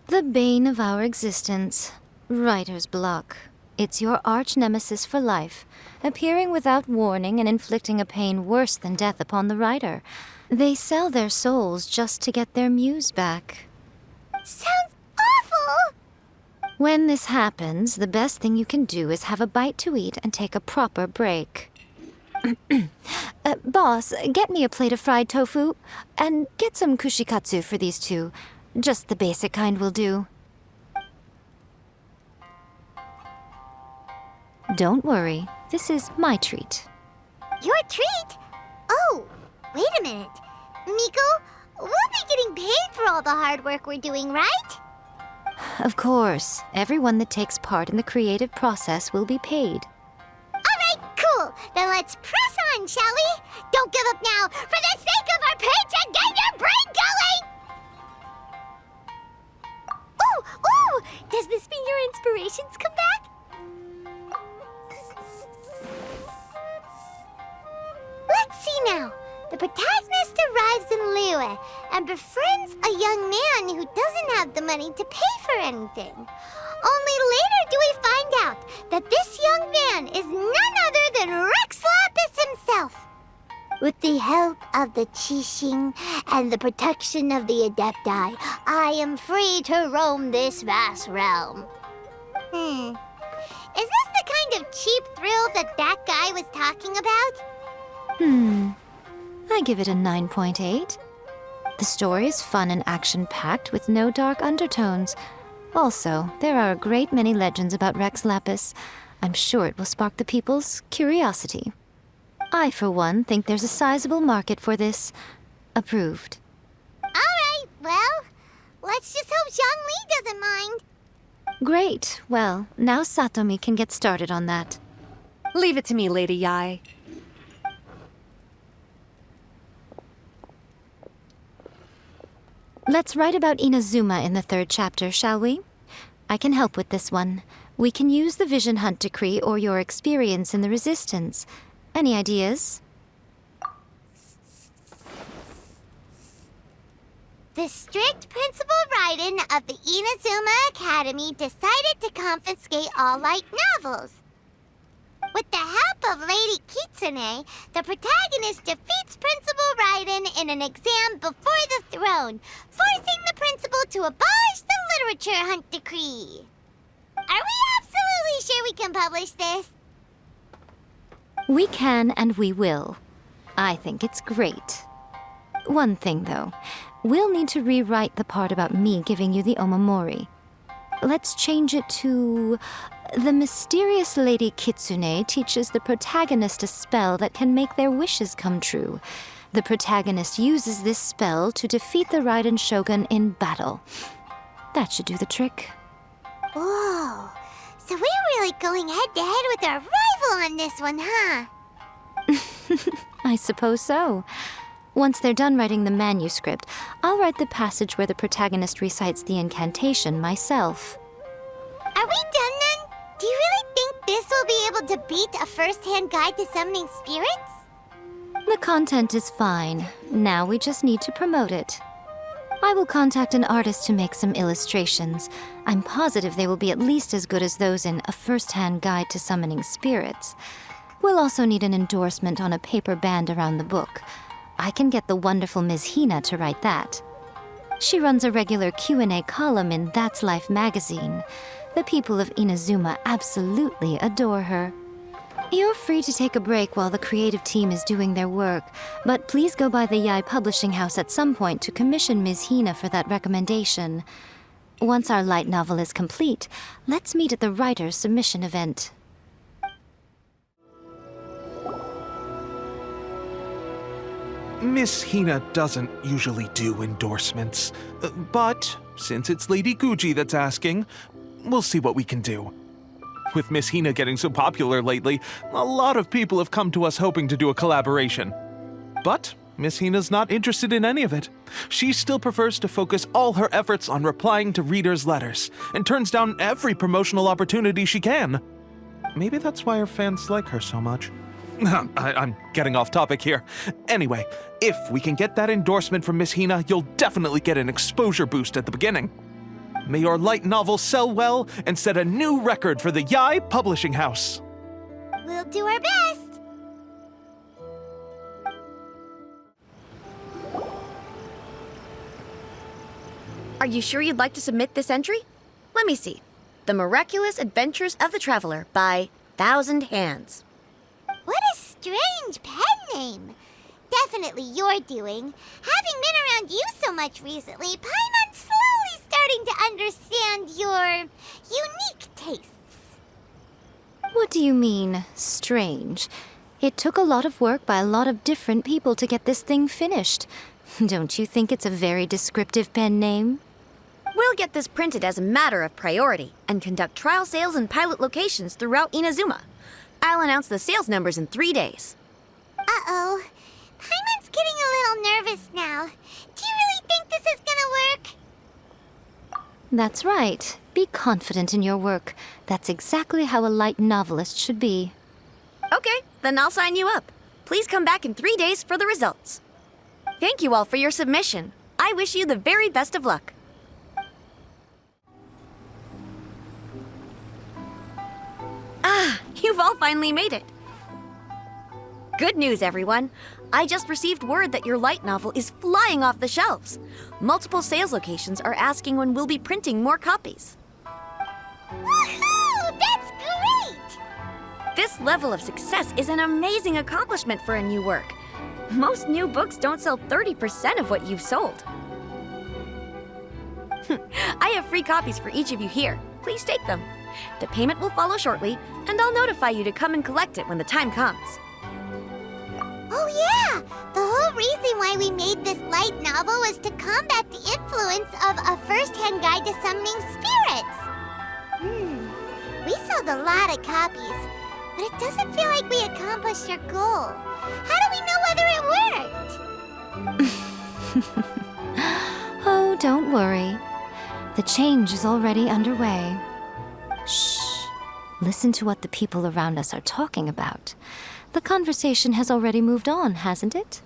The bane of our existence, writer's block. It's your arch nemesis for life, appearing without warning and inflicting a pain worse than death upon the writer. They sell their souls just to get their muse back. Sounds awful! When this happens, the best thing you can do is have a bite to eat and take a proper break. Boss, get me a plate of fried tofu, and get some kushikatsu for these two. Just the basic kind will do. Don't worry, this is my treat. Your treat? Oh, wait a minute. Miko, We'll be getting paid for all the hard work we're doing, right? Of course, everyone that takes part in the creative process will be paid. Alright, cool. Then let's press on, shall we? Don't give up now, for the sake of our paycheck, get your brain going! Ooh! Does this mean your inspirations come back? Let's see now. The protagonist arrives in Liyue and befriends a young man who doesn't have the money to pay for anything. Only later do we find out that this young man is none other than Rex Lapis himself. With the help of the Qixing and the protection of the Adepti, I am free to roam this vast realm. Is this the kind of cheap thrill that guy was talking about? I give it a 9.8. The story is fun and action-packed with no dark undertones. Also, there are a great many legends about Rex Lapis. I'm sure it will spark the people's curiosity. I, for one, think there's a sizable market for this. Approved. Alright, well, let's just hope Zhongli doesn't mind. Great. Well, now Satomi can get started on that. Leave it to me, Lady Yai. Let's write about Inazuma in the 3rd chapter, shall we? I can help with this one. We can use the Vision Hunt decree or your experience in the Resistance. Any ideas? The strict Principal Raiden of the Inazuma Academy decided to confiscate all light novels. With the help of Lady Kitsune, the protagonist defeats Principal Raiden in an exam before the throne, forcing the principal to abolish the literature hunt decree. Are we absolutely sure we can publish this? We can and we will. I think it's great. One thing, though. We'll need to rewrite the part about me giving you the Omamori. Let's change it to... The mysterious Lady Kitsune teaches the protagonist a spell that can make their wishes come true. The protagonist uses this spell to defeat the Raiden Shogun in battle. That should do the trick. Whoa, so we're really going head-to-head with our rival on this one, huh? I suppose so. Once they're done writing the manuscript, I'll write the passage where the protagonist recites the incantation myself. Are we done then? Do you really think this will be able to beat a first-hand guide to summoning spirits? The content is fine. Now we just need to promote it. I will contact an artist to make some illustrations. I'm positive they will be at least as good as those in A First-Hand Guide to Summoning Spirits. We'll also need an endorsement on a paper band around the book. I can get the wonderful Ms. Hina to write that. She runs a regular Q&A column in That's Life magazine. The people of Inazuma absolutely adore her. You're free to take a break while the creative team is doing their work, but please go by the Yai Publishing House at some point to commission Ms. Hina for that recommendation. Once our light novel is complete, let's meet at the writer's submission event. Miss Hina doesn't usually do endorsements, but since it's Lady Guji that's asking, we'll see what we can do. With Miss Hina getting so popular lately, a lot of people have come to us hoping to do a collaboration. But Miss Hina's not interested in any of it. She still prefers to focus all her efforts on replying to readers' letters, and turns down every promotional opportunity she can. Maybe that's why her fans like her so much. I'm getting off topic here. Anyway, if we can get that endorsement from Miss Hina, you'll definitely get an exposure boost at the beginning. May your light novel sell well and set a new record for the Yai Publishing House. We'll do our best. Are you sure you'd like to submit this entry? Let me see. The Miraculous Adventures of the Traveler by Thousand Hands. What a strange pen name. Definitely your doing. Having been around you so much recently, Paimon's slowly starting to understand your unique tastes. What do you mean, strange? It took a lot of work by a lot of different people to get this thing finished. Don't you think it's a very descriptive pen name? We'll get this printed as a matter of priority and conduct trial sales in pilot locations throughout Inazuma. I'll announce the sales numbers in 3 days. Uh-oh. Paimon's getting a little nervous now. Do you really think this is gonna work? That's right. Be confident in your work. That's exactly how a light novelist should be. Okay, then I'll sign you up. Please come back in 3 days for the results. Thank you all for your submission. I wish you the very best of luck. Ah, you've all finally made it. Good news, everyone. I just received word that your light novel is flying off the shelves. Multiple sales locations are asking when we'll be printing more copies. Woohoo! That's great! This level of success is an amazing accomplishment for a new work. Most new books don't sell 30% of what you've sold. I have free copies for each of you here. Please take them. The payment will follow shortly, and I'll notify you to come and collect it when the time comes. Oh yeah! The whole reason why we made this light novel was to combat the influence of a first-hand guide to summoning spirits. We sold a lot of copies, but it doesn't feel like we accomplished our goal. How do we know whether it worked? Oh, don't worry. The change is already underway. Shh. Listen to what the people around us are talking about. The conversation has already moved on, hasn't it?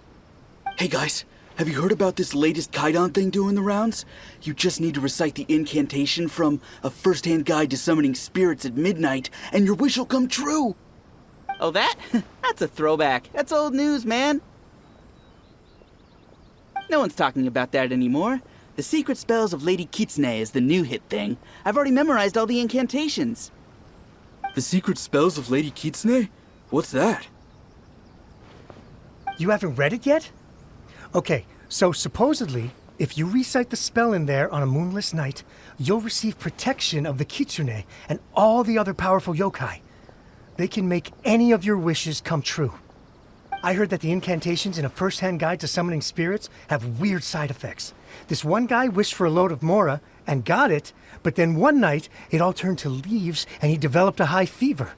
Hey guys, have you heard about this latest Kaidan thing doing the rounds? You just need to recite the incantation from A First-Hand Guide to Summoning Spirits at Midnight, and your wish will come true! Oh, that? That's a throwback. That's old news, man. No one's talking about that anymore. The Secret Spells of Lady Kitsune is the new hit thing. I've already memorized all the incantations. The Secret Spells of Lady Kitsune? What's that? You haven't read it yet? Okay, so supposedly, if you recite the spell in there on a moonless night, you'll receive protection of the Kitsune and all the other powerful yokai. They can make any of your wishes come true. I heard that the incantations in A First-Hand Guide to Summoning Spirits have weird side effects. This one guy wished for a load of mora and got it, but then one night it all turned to leaves and he developed a high fever.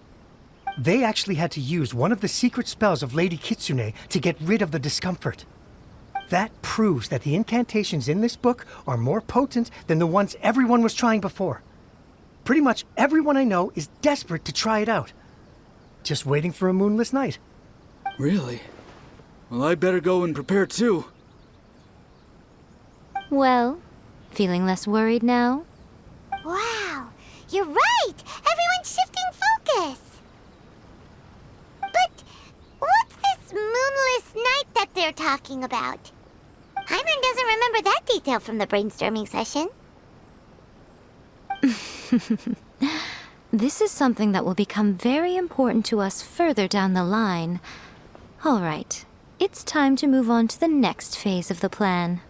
They actually had to use one of the secret spells of Lady Kitsune to get rid of the discomfort. That proves that the incantations in this book are more potent than the ones everyone was trying before. Pretty much everyone I know is desperate to try it out. Just waiting for a moonless night. Really? Well, I better go and prepare too. Well, feeling less worried now? Wow, you're right! Everyone's shifting focus! But what's this moonless night that they're talking about? Paimon doesn't remember that detail from the brainstorming session. This is something that will become very important to us further down the line. All right, it's time to move on to the next phase of the plan.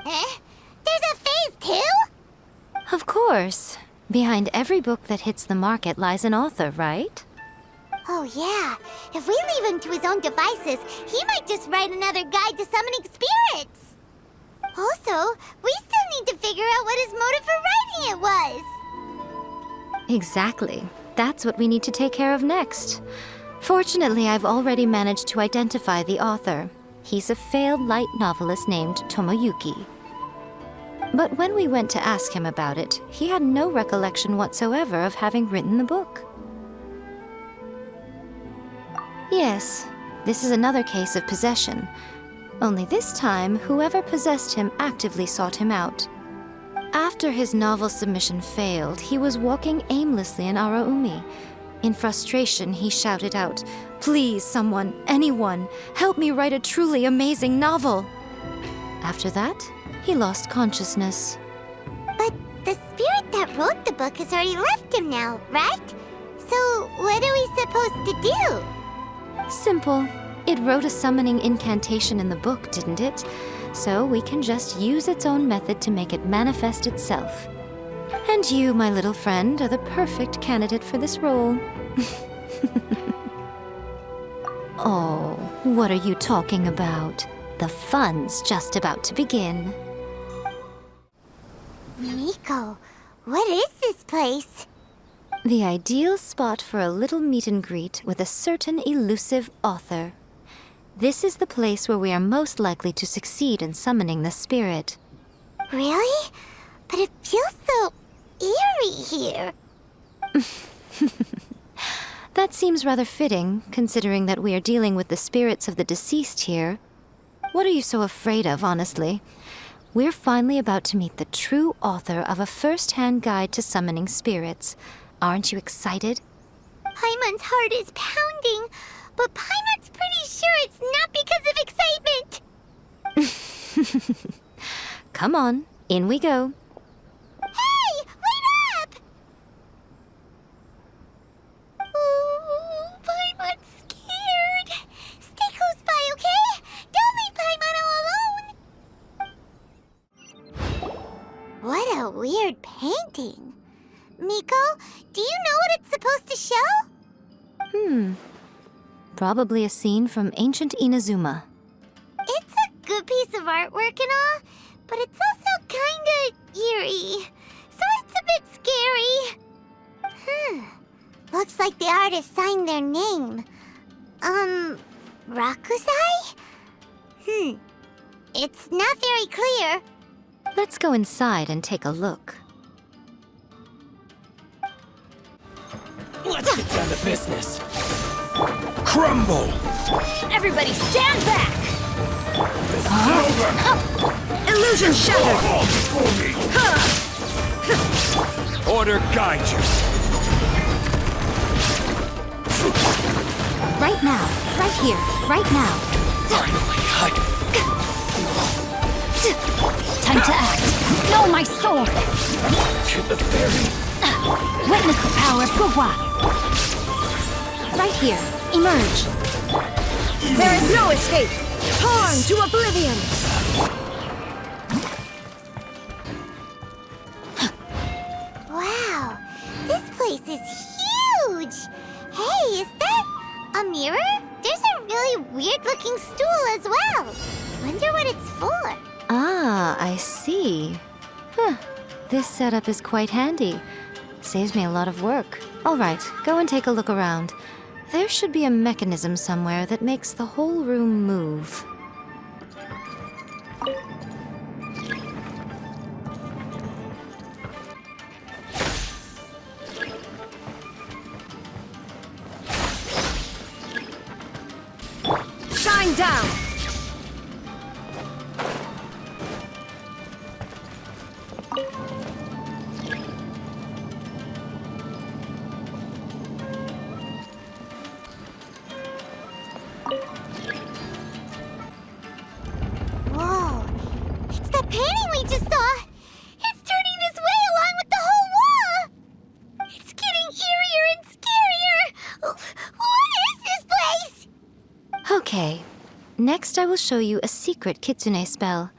There's a phase 2? Of course. Behind every book that hits the market lies an author, right? Oh yeah, if we leave him to his own devices, he might just write another guide to summoning spirits. Also, we still need to figure out what his motive for writing it was. Exactly. That's what we need to take care of next. Fortunately, I've already managed to identify the author. He's a failed light novelist named Tomoyuki. But when we went to ask him about it, he had no recollection whatsoever of having written the book. Yes, this is another case of possession. Only this time, whoever possessed him actively sought him out. After his novel submission failed, he was walking aimlessly in Araumi. In frustration, he shouted out, "Please, someone, anyone, help me write a truly amazing novel!" After that, he lost consciousness. But the spirit that wrote the book has already left him now, right? So what are we supposed to do? Simple. It wrote a summoning incantation in the book, didn't it? So we can just use its own method to make it manifest itself. And you, my little friend, are the perfect candidate for this role. Oh, what are you talking about? The fun's just about to begin. Miko, what is this place? The ideal spot for a little meet and greet with a certain elusive author. This is the place where we are most likely to succeed in summoning the spirit. Really? But it feels so eerie here. That seems rather fitting, considering that we are dealing with the spirits of the deceased here. What are you so afraid of, honestly? We're finally about to meet the true author of a first-hand guide to summoning spirits. Aren't you excited? Paimon's heart is pounding, but Paimon's pretty sure it's not because of excitement. Come on, in we go. Hey, wait up! Oh, Paimon's scared. Stay close by, okay? Don't leave Paimon all alone. What a weird painting. Miko, do you know what it's supposed to show? Probably a scene from ancient Inazuma. It's a good piece of artwork and all, but it's also kinda eerie, so it's a bit scary. Looks like the artist signed their name. Rakusai? It's not very clear. Let's go inside and take a look. Let's get down to business. Crumble! Everybody stand back! Illusion shattered! Order guide you. Right now, right here, right now. Time to act. No, my sword! To the fairy. Witness the power of Gugwa. Right here, emerge. There is no escape! Torn to oblivion! Wow, this place is huge! Hey, is that a mirror? There's a really weird-looking stool as well. Wonder what it's for. Ah, I see. This setup is quite handy. Saves me a lot of work. All right, go and take a look around. There should be a mechanism somewhere that makes the whole room move. Shine down! Whoa, it's the painting we just saw! It's turning this way along with the whole wall! It's getting eerier and scarier! What is this place? Okay, next I will show you a secret kitsune spell.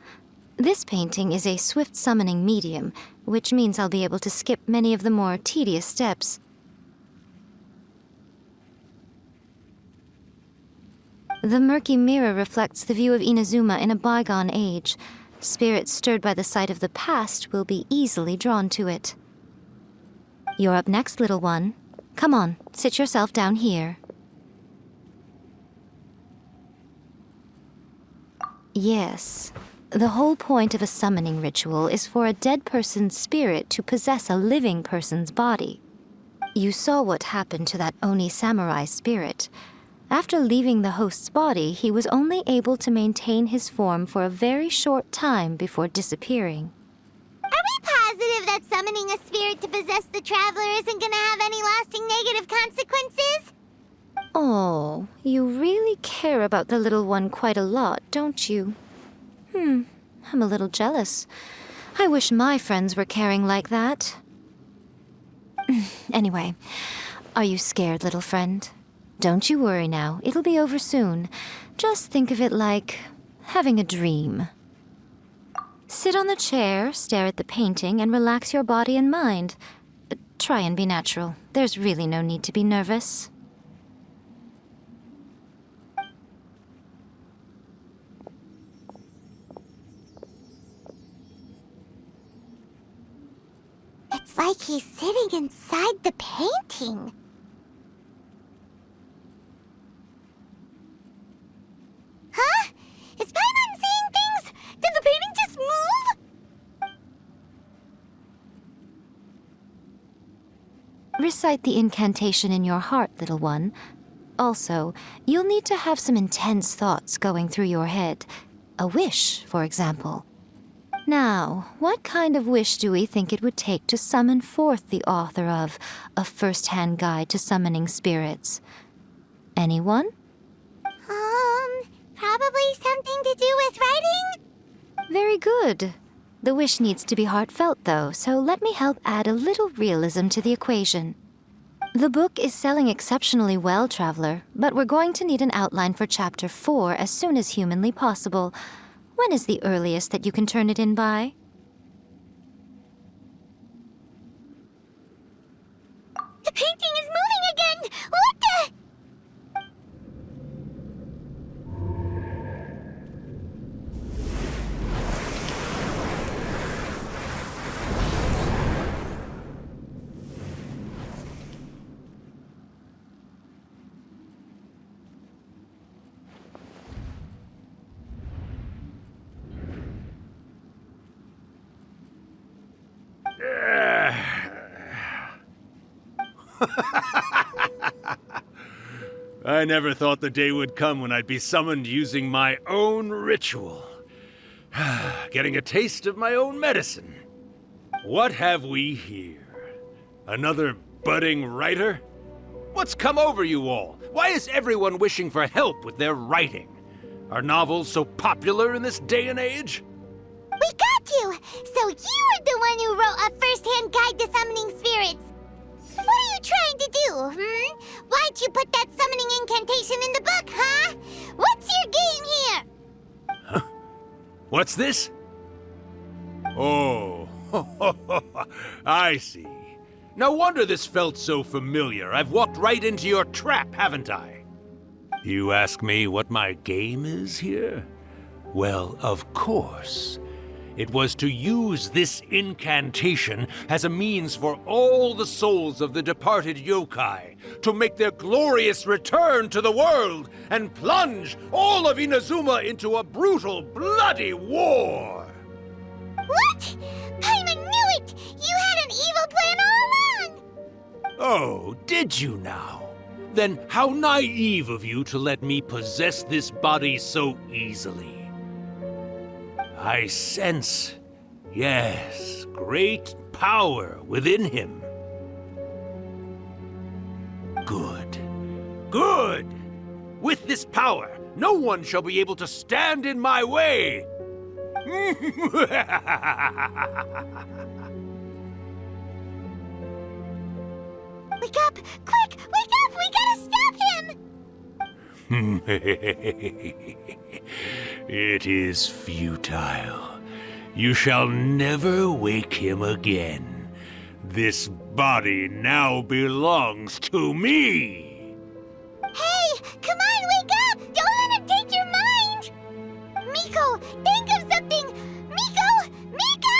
This painting is a swift summoning medium, which means I'll be able to skip many of the more tedious steps. The murky mirror reflects the view of Inazuma in a bygone age. Spirits stirred by the sight of the past will be easily drawn to it. You're up next, little one. Come on, sit yourself down here. Yes. The whole point of a summoning ritual is for a dead person's spirit to possess a living person's body. You saw what happened to that Oni samurai spirit. After leaving the host's body, he was only able to maintain his form for a very short time before disappearing. Are we positive that summoning a spirit to possess the traveler isn't gonna have any lasting negative consequences? Oh, you really care about the little one quite a lot, don't you? I'm a little jealous. I wish my friends were caring like that. Anyway, are you scared, little friend? Don't you worry now, it'll be over soon. Just think of it like having a dream. Sit on the chair, stare at the painting, and relax your body and mind. Try and be natural. There's really no need to be nervous. It's like he's sitting inside the painting. Huh? Is Paimon seeing things? Did the painting just move? Recite the incantation in your heart, little one. Also, you'll need to have some intense thoughts going through your head. A wish, for example. Now, what kind of wish do we think it would take to summon forth the author of A First-Hand Guide to Summoning Spirits? Anyone? Probably something to do with writing? Very good. The wish needs to be heartfelt, though, so let me help add a little realism to the equation. The book is selling exceptionally well, Traveler, but we're going to need an outline for Chapter 4 as soon as humanly possible. When is the earliest that you can turn it in by? The painting is moving again! What the? I never thought the day would come when I'd be summoned using my own ritual. Getting a taste of my own medicine. What have we here? Another budding writer? What's come over you all? Why is everyone wishing for help with their writing? Are novels so popular in this day and age? We got you! So you were the one who wrote A First-Hand Guide to Summoning Spirits. What are you trying to do, Why'd you put that summoning incantation in the book, huh? What's your game here? Huh? What's this? Oh, I see. No wonder this felt so familiar. I've walked right into your trap, haven't I? You ask me what my game is here? Well, of course. It was to use this incantation as a means for all the souls of the departed yokai to make their glorious return to the world and plunge all of Inazuma into a brutal, bloody war! What? Paimon knew it! You had an evil plan all along! Oh, did you now? Then how naive of you to let me possess this body so easily. I sense, yes, great power within him. Good. Good! With this power, no one shall be able to stand in my way! Wake up! Quick! Wake up! We gotta stop him! It is futile. You shall never wake him again. This body now belongs to me! Hey! Come on, wake up! Don't let him take your mind! Miko, think of something! Miko! Miko!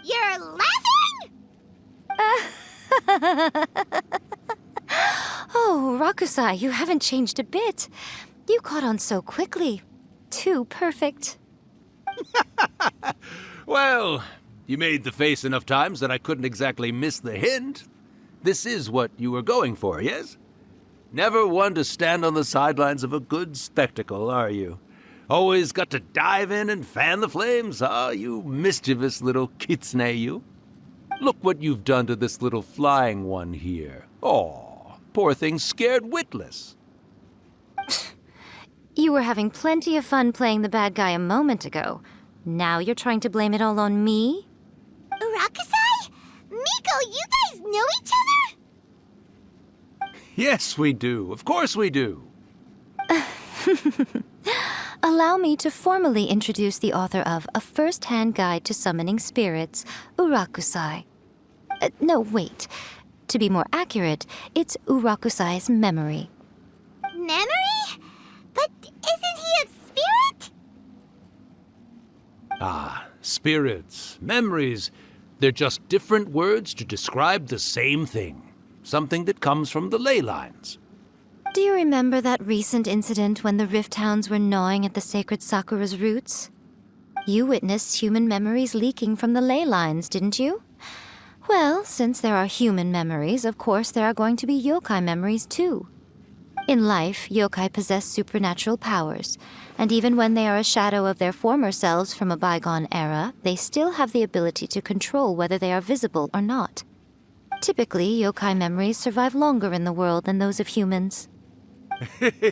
You're laughing? Oh, Rakusai, you haven't changed a bit. You caught on so quickly. Too perfect. Well, you made the face enough times that I couldn't exactly miss the hint. This is what you were going for, yes? Never one to stand on the sidelines of a good spectacle, are you? Always got to dive in and fan the flames, huh? You mischievous little kitsune, you. Look what you've done to this little flying one here. Aw, poor thing scared witless. You were having plenty of fun playing the bad guy a moment ago. Now you're trying to blame it all on me? Rakusai? Miko, you guys know each other? Yes, we do. Of course we do. Allow me to formally introduce the author of A First-Hand Guide to Summoning Spirits, Urakusai. No, wait. To be more accurate, it's Urakusai's memory. Memory? But isn't he a spirit? Ah, spirits, memories. They're just different words to describe the same thing. Something that comes from the ley lines. Do you remember that recent incident when the Rift Hounds were gnawing at the sacred Sakura's roots? You witnessed human memories leaking from the ley lines, didn't you? Well, since there are human memories, of course there are going to be yokai memories too. In life, yokai possess supernatural powers, and even when they are a shadow of their former selves from a bygone era, they still have the ability to control whether they are visible or not. Typically, yokai memories survive longer in the world than those of humans.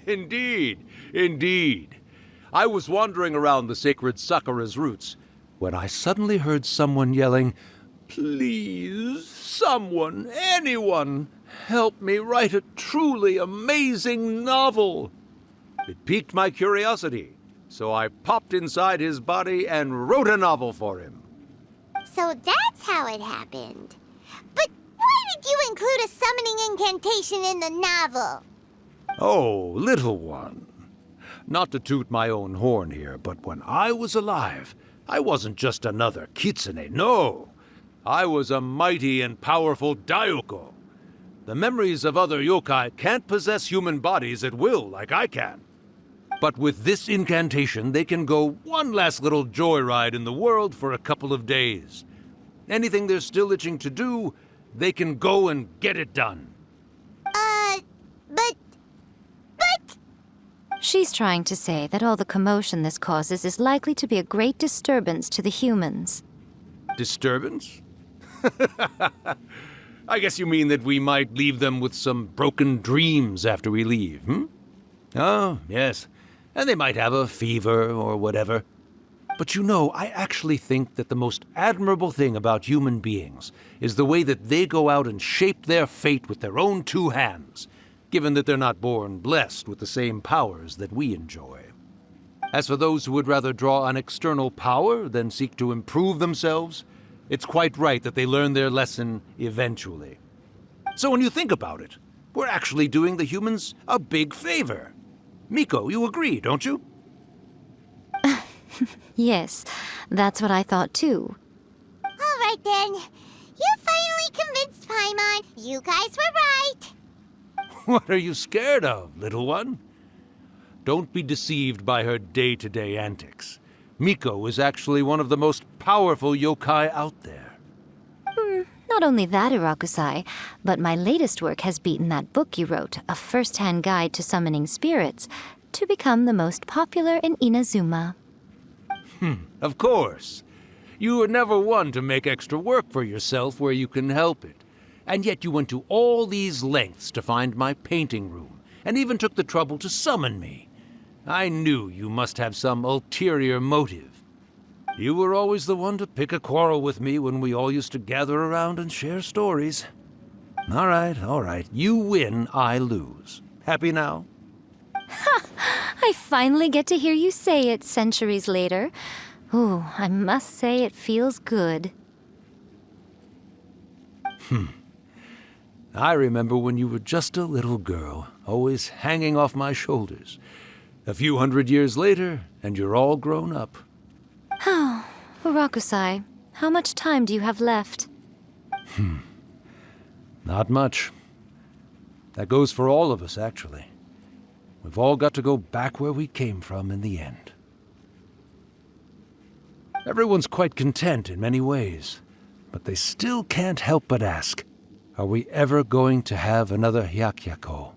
Indeed, indeed. I was wandering around the sacred Sakura's roots when I suddenly heard someone yelling, "Please, someone, anyone, help me write a truly amazing novel." It piqued my curiosity, so I popped inside his body and wrote a novel for him. So that's how it happened. But why did you include a summoning incantation in the novel? Oh, little one. Not to toot my own horn here, but when I was alive, I wasn't just another kitsune, no. I was a mighty and powerful Daiyoko. The memories of other yokai can't possess human bodies at will like I can. But with this incantation, they can go one last little joyride in the world for a couple of days. Anything they're still itching to do, they can go and get it done. But... She's trying to say that all the commotion this causes is likely to be a great disturbance to the humans. Disturbance? I guess you mean that we might leave them with some broken dreams after we leave, hmm? Oh, yes. And they might have a fever or whatever. But you know, I actually think that the most admirable thing about human beings is the way that they go out and shape their fate with their own two hands, given that they're not born blessed with the same powers that we enjoy. As for those who would rather draw on external power than seek to improve themselves, it's quite right that they learn their lesson eventually. So when you think about it, we're actually doing the humans a big favor. Miko, you agree, don't you? Yes, that's what I thought too. All right then. You finally convinced Paimon. You guys were right. What are you scared of, little one? Don't be deceived by her day-to-day antics. Miko is actually one of the most powerful yokai out there. Not only that, Urakusai, but my latest work has beaten that book you wrote, A First-Hand Guide to Summoning Spirits, to become the most popular in Inazuma. Of course. You were never one to make extra work for yourself where you can help it. And yet you went to all these lengths to find my painting room, and even took the trouble to summon me. I knew you must have some ulterior motive. You were always the one to pick a quarrel with me when we all used to gather around and share stories. All right. You win, I lose. Happy now? I finally get to hear you say it centuries later. Ooh, I must say it feels good. I remember when you were just a little girl, always hanging off my shoulders. A few hundred years later, and you're all grown up. Oh, Urakusai, how much time do you have left? Not much. That goes for all of us, actually. We've all got to go back where we came from in the end. Everyone's quite content in many ways, but they still can't help but ask, are we ever going to have another Hyakyako?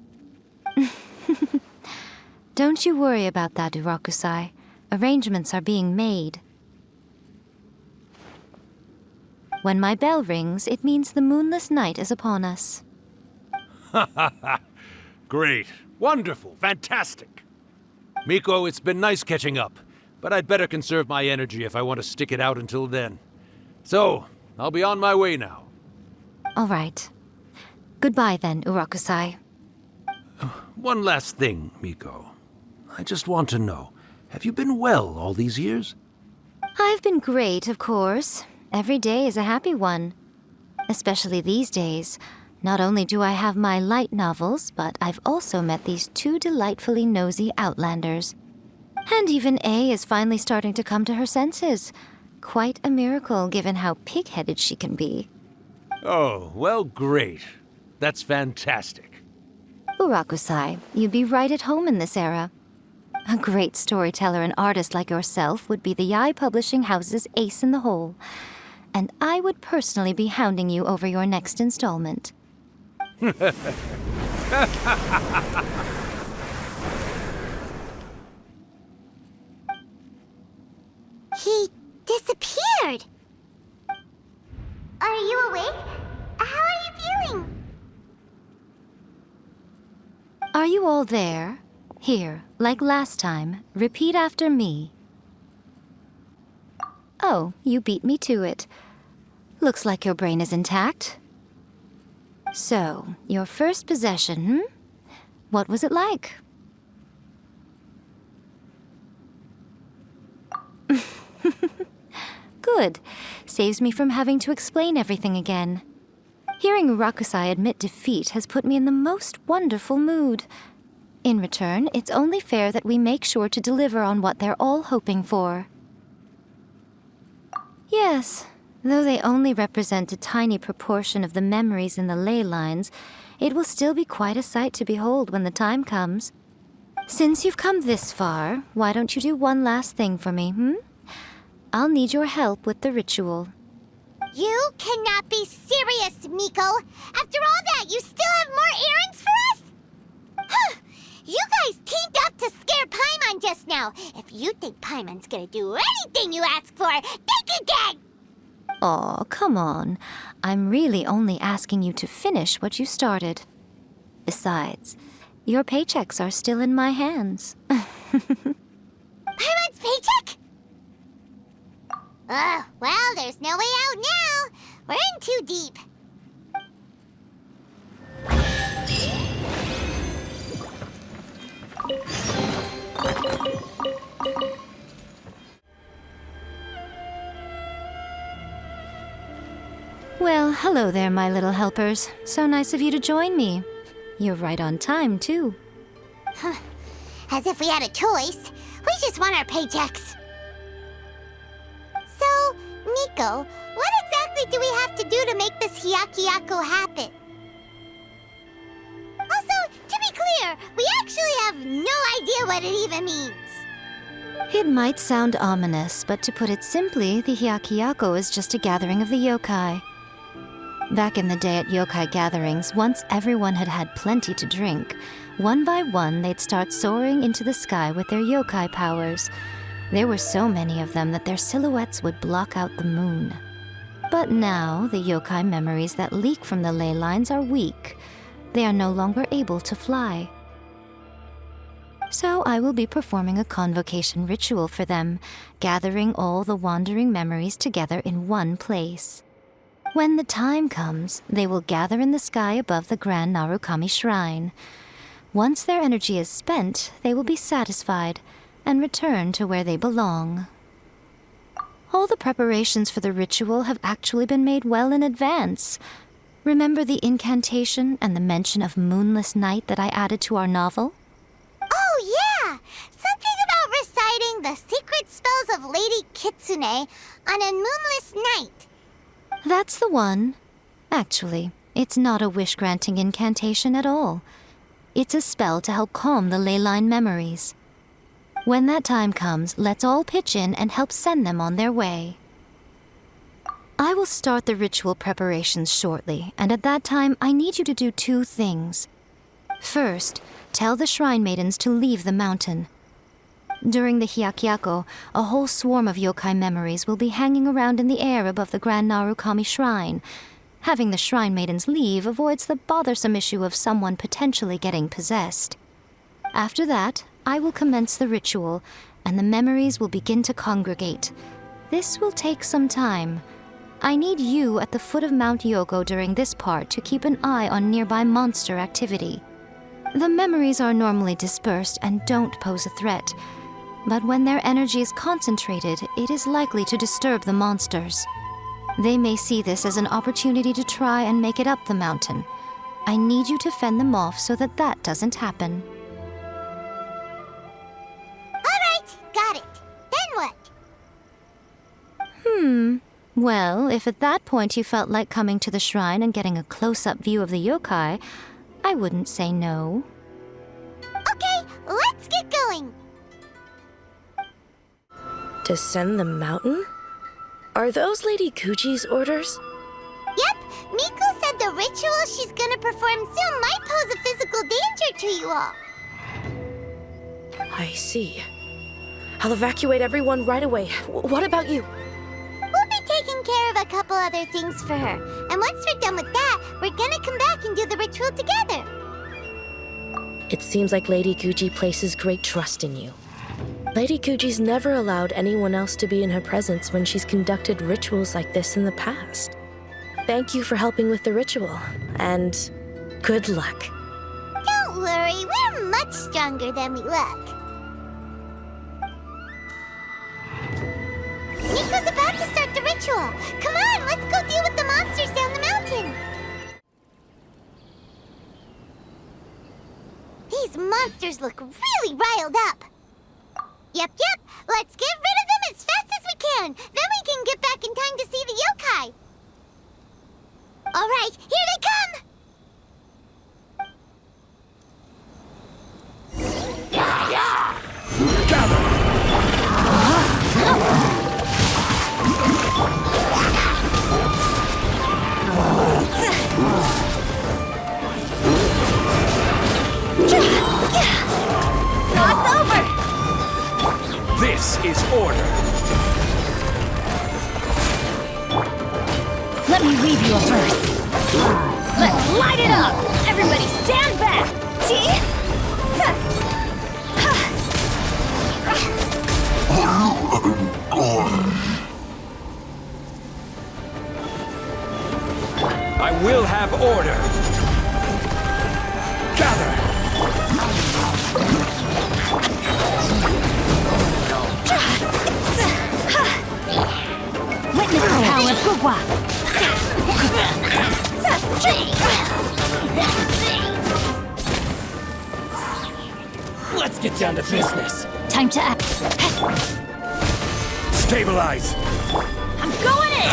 Don't you worry about that, Urakusai. Arrangements are being made. When my bell rings, it means the moonless night is upon us. Great. Wonderful. Fantastic. Miko, it's been nice catching up, but I'd better conserve my energy if I want to stick it out until then. So, I'll be on my way now. All right. Goodbye then, Urakusai. One last thing, Miko. I just want to know, Have you been well all these years? I've been great, of course. Every day is a happy one. Especially these days. Not only do I have my light novels, but I've also met these two delightfully nosy outlanders. And even A is finally starting to come to her senses. Quite a miracle, given how pig-headed she can be. Oh, well, great. That's fantastic. Urakusai, you'd be right at home in this era. A great storyteller and artist like yourself would be the Yai Publishing House's ace in the hole. And I would personally be hounding you over your next installment. He disappeared. Are you awake? How are you feeling? Are you all there? Here, like last time, repeat after me. Oh, you beat me to it. Looks like your brain is intact. So, your first possession, What was it like? Good. Saves me from having to explain everything again. Hearing Urakusai admit defeat has put me in the most wonderful mood. In return, it's only fair that we make sure to deliver on what they're all hoping for. Yes, though they only represent a tiny proportion of the memories in the ley lines, it will still be quite a sight to behold when the time comes. Since you've come this far, why don't you do one last thing for me, I'll need your help with the ritual. You cannot be serious, Miko! After all that, you still have more errands for us? Huh! You guys teamed up to scare Paimon just now. If you think Paimon's gonna do anything you ask for, think again! Aw, come on. I'm really only asking you to finish what you started. Besides, your paychecks are still in my hands. Paimon's paycheck? Well, there's no way out now. We're in too deep. Well, hello there, my little helpers. So nice of you to join me. You're right on time, too. As if we had a choice. We just want our paychecks. So, Miko, what exactly do we have to do to make this Hyakuyaku happen? Also, to be clear, we actually have no idea what it even means. It might sound ominous, but to put it simply, the Hyakuyaku is just a gathering of the yokai. Back in the day at yokai gatherings, once everyone had had plenty to drink, one by one they'd start soaring into the sky with their yokai powers. There were so many of them that their silhouettes would block out the moon. But now, the yokai memories that leak from the ley lines are weak. They are no longer able to fly. So I will be performing a convocation ritual for them, gathering all the wandering memories together in one place. When the time comes, they will gather in the sky above the Grand Narukami Shrine. Once their energy is spent, they will be satisfied and return to where they belong. All the preparations for the ritual have actually been made well in advance. Remember the incantation and the mention of moonless night that I added to our novel? Oh, yeah! Something about reciting the secret spells of Lady Kitsune on a moonless night. That's the one. Actually, it's not a wish-granting incantation at all. It's a spell to help calm the ley line memories. When that time comes, let's all pitch in and help send them on their way. I will start the ritual preparations shortly, and at that time, I need you to do two things. First, tell the shrine maidens to leave the mountain. During the Hyakuyaku, a whole swarm of yokai memories will be hanging around in the air above the Grand Narukami Shrine. Having the shrine maidens leave avoids the bothersome issue of someone potentially getting possessed. After that, I will commence the ritual, and the memories will begin to congregate. This will take some time. I need you at the foot of Mount Yogo during this part to keep an eye on nearby monster activity. The memories are normally dispersed and don't pose a threat. but when their energy is concentrated, it is likely to disturb the monsters. They may see this as an opportunity to try and make it up the mountain. I need you to fend them off so that that doesn't happen. Alright, got it. Then what? Well, if at that point you felt like coming to the shrine and getting a close-up view of the yokai, I wouldn't say no. Okay, let's get going. Descend the mountain? Are those Lady Kuji's orders? Yep, Miku said the ritual she's gonna perform soon might pose a physical danger to you all. I see. I'll evacuate everyone right away. What about you? We'll be taking care of a couple other things for her. And once we're done with that, we're gonna come back and do the ritual together. It seems like Lady Kuji places great trust in you. Lady Kuji's never allowed anyone else to be in her presence when she's conducted rituals like this in the past. Thank you for helping with the ritual, and good luck. Don't worry, we're much stronger than we look. Miko's about to start the ritual. Come on, let's go deal with the monsters down the mountain. These monsters look really riled up. Yep, let's get rid of them as fast as we can. Then we can get back in time to see the yokai. All right, here they come! Cross over! This is order. Let me read you a verse. Let's light it up! Everybody stand back! See? I will have order. Gather! Witness the power of Gugwa! Let's get down to business. Time to act. Stabilize! I'm going in!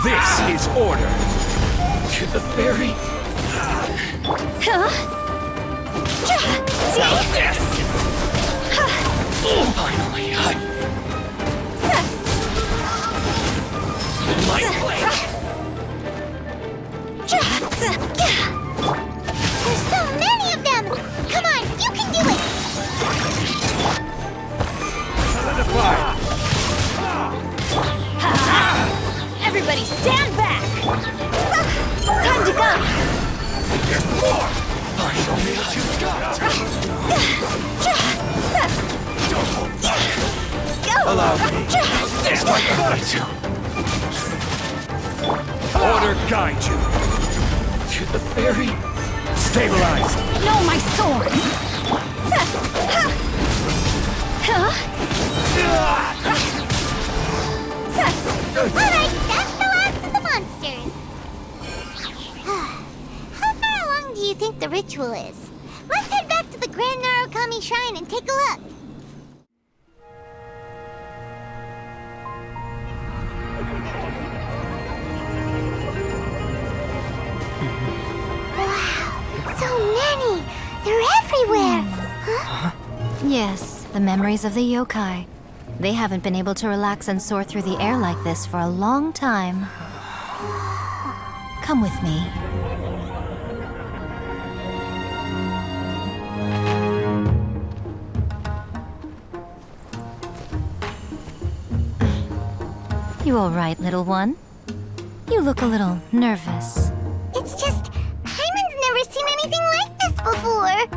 This is order. To the ferry. See? This! Finally, my blade! There's so many of them! Come on, you can do it! Solidify! Everybody stand back! Time to go! There's more! Finally, Allow me. This might guide you. Order guide you. To the ferry. Stabilize. No, my sword! Alright, that's the last of the monsters. How far along do you think the ritual is? Let's head back to the Grand Narukami Shrine and take a look. Wow, so many! They're everywhere! Huh? Yes, the memories of the yokai. They haven't been able to relax and soar through the air like this for a long time. Come with me. You all right, little one? You look a little nervous. It's just, Paimon's never seen anything like this before.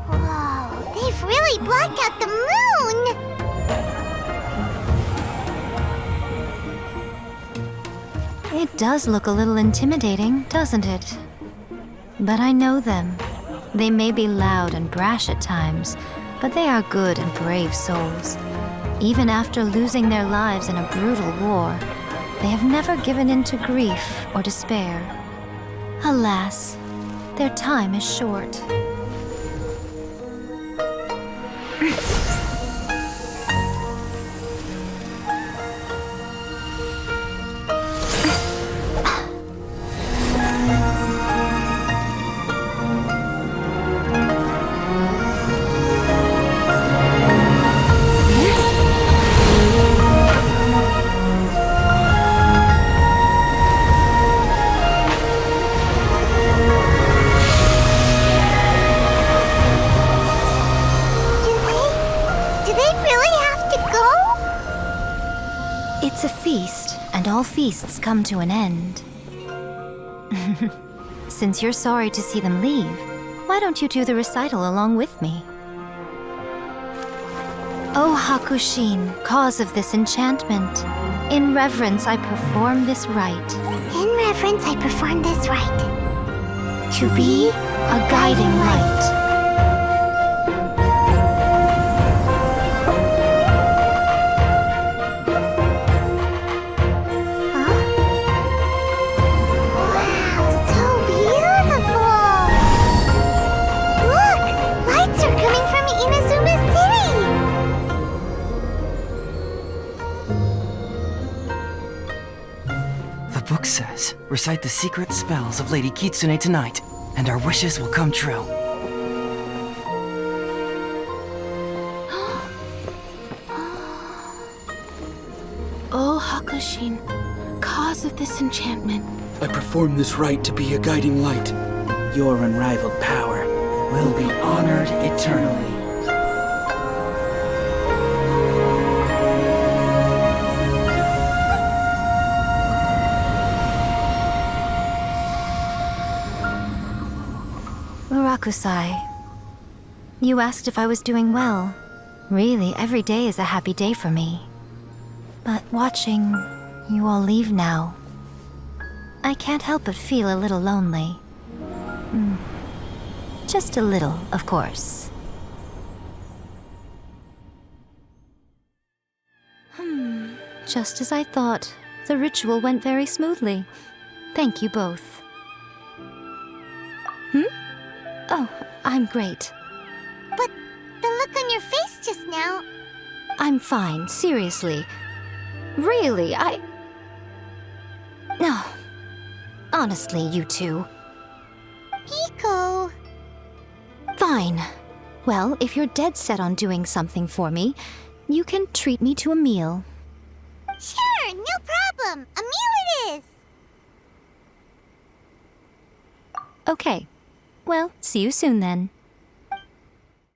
Whoa, they've really blocked out the moon! It does look a little intimidating, doesn't it? But I know them. They may be loud and brash at times, but they are good and brave souls. Even after losing their lives in a brutal war, they have never given in to grief or despair. Alas, their time is short. It's a feast, and all feasts come to an end. Since you're sorry to see them leave, why don't you do the recital along with me? O Hakushin, cause of this enchantment, in reverence I perform this rite. In reverence, I perform this rite. To be a guiding light. The book says, recite the secret spells of Lady Kitsune tonight, and our wishes will come true. O Hakushin, cause of this enchantment. I perform this rite to be a guiding light. Your unrivaled power Will be honored eternally. Murakusai, you asked if I was doing well. Really, every day is a happy day for me. But watching you all leave now, I can't help but feel a little lonely. Just a little, of course. Just as I thought, the ritual went very smoothly. Thank you both. Oh, I'm great. But the look on your face just now... I'm fine, seriously. Really, No. Honestly, you two. Miko... Fine. Well, if you're dead set on doing something for me, you can treat me to a meal. Sure, no problem. A meal it is. Okay. Well, see you soon then.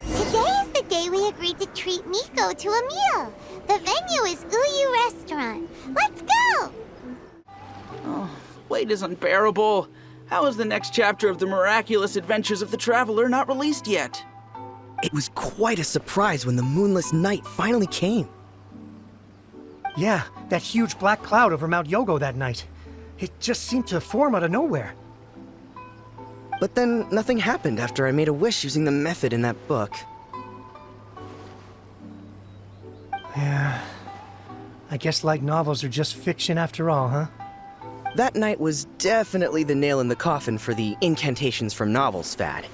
Today is the day we agreed to treat Miko to a meal. The venue is Uyu Restaurant. Let's go! Oh, wait is unbearable. How is the next chapter of the miraculous adventures of the traveler not released yet? It was quite a surprise when the moonless night finally came. Yeah, that huge black cloud over Mount Yogo that night. It just seemed to form out of nowhere. But then nothing happened after I made a wish using the method in that book. Yeah. I guess light novels are just fiction after all, huh? That night was definitely the nail in the coffin for the incantations from novels fad.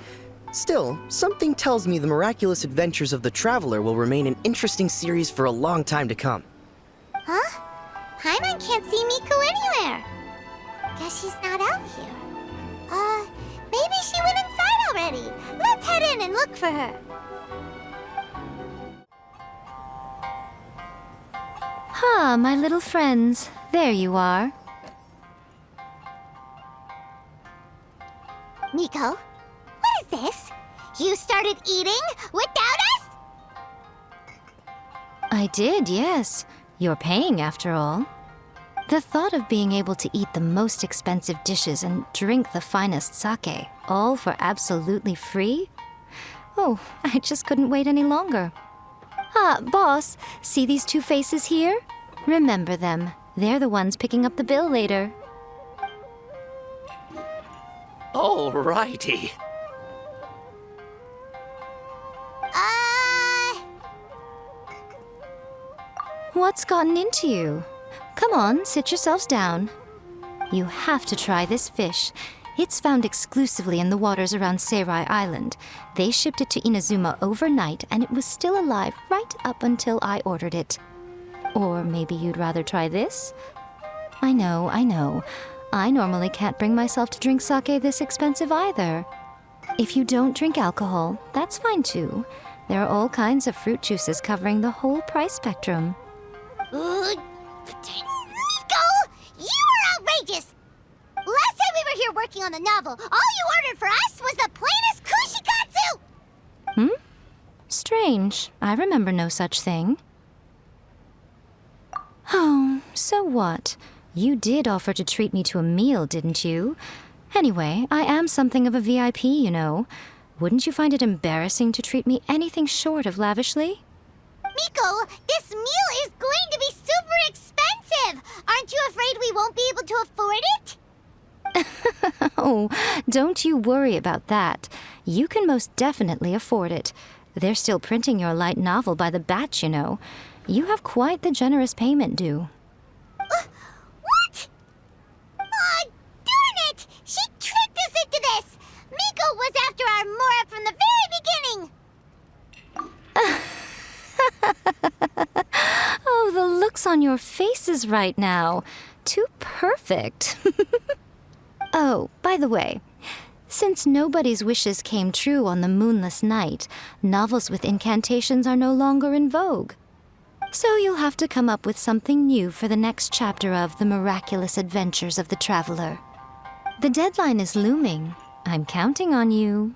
Still, something tells me the miraculous adventures of the traveler will remain an interesting series for a long time to come. Huh? Paimon can't see Miko anywhere. Guess she's not out here. Maybe she went inside already. Let's head in and look for her. Ah, my little friends. There you are. Miko, what is this? You started eating without us? I did, yes. You're paying after all. The thought of being able to eat the most expensive dishes and drink the finest sake, all for absolutely free? Oh, I just couldn't wait any longer. Ah, boss, see these two faces here? Remember them. They're the ones picking up the bill later. Alrighty. What's gotten into you? Come on, sit yourselves down. You have to try this fish. It's found exclusively in the waters around Seirai Island. They shipped it to Inazuma overnight, and it was still alive right up until I ordered it. Or maybe you'd rather try this? I know. I normally can't bring myself to drink sake this expensive either. If you don't drink alcohol, that's fine too. There are all kinds of fruit juices covering the whole price spectrum. Nico! You are outrageous! Last time we were here working on the novel, all you ordered for us was the plainest kushikatsu! Strange. I remember no such thing. Oh, so what? You did offer to treat me to a meal, didn't you? Anyway, I am something of a VIP, you know. Wouldn't you find it embarrassing to treat me anything short of lavishly? Miko, this meal is going to be super expensive! Aren't you afraid we won't be able to afford it? Oh, don't you worry about that. You can most definitely afford it. They're still printing your light novel by the batch, you know. You have quite the generous payment due. What? Aw, darn it! She tricked us into this! Miko was after our Mora from the very beginning! Oh, the looks on your faces right now. Too perfect. Oh, by the way, since nobody's wishes came true on the moonless night, novels with incantations are no longer in vogue. So you'll have to come up with something new for the next chapter of The Miraculous Adventures of the Traveler. The deadline is looming. I'm counting on you.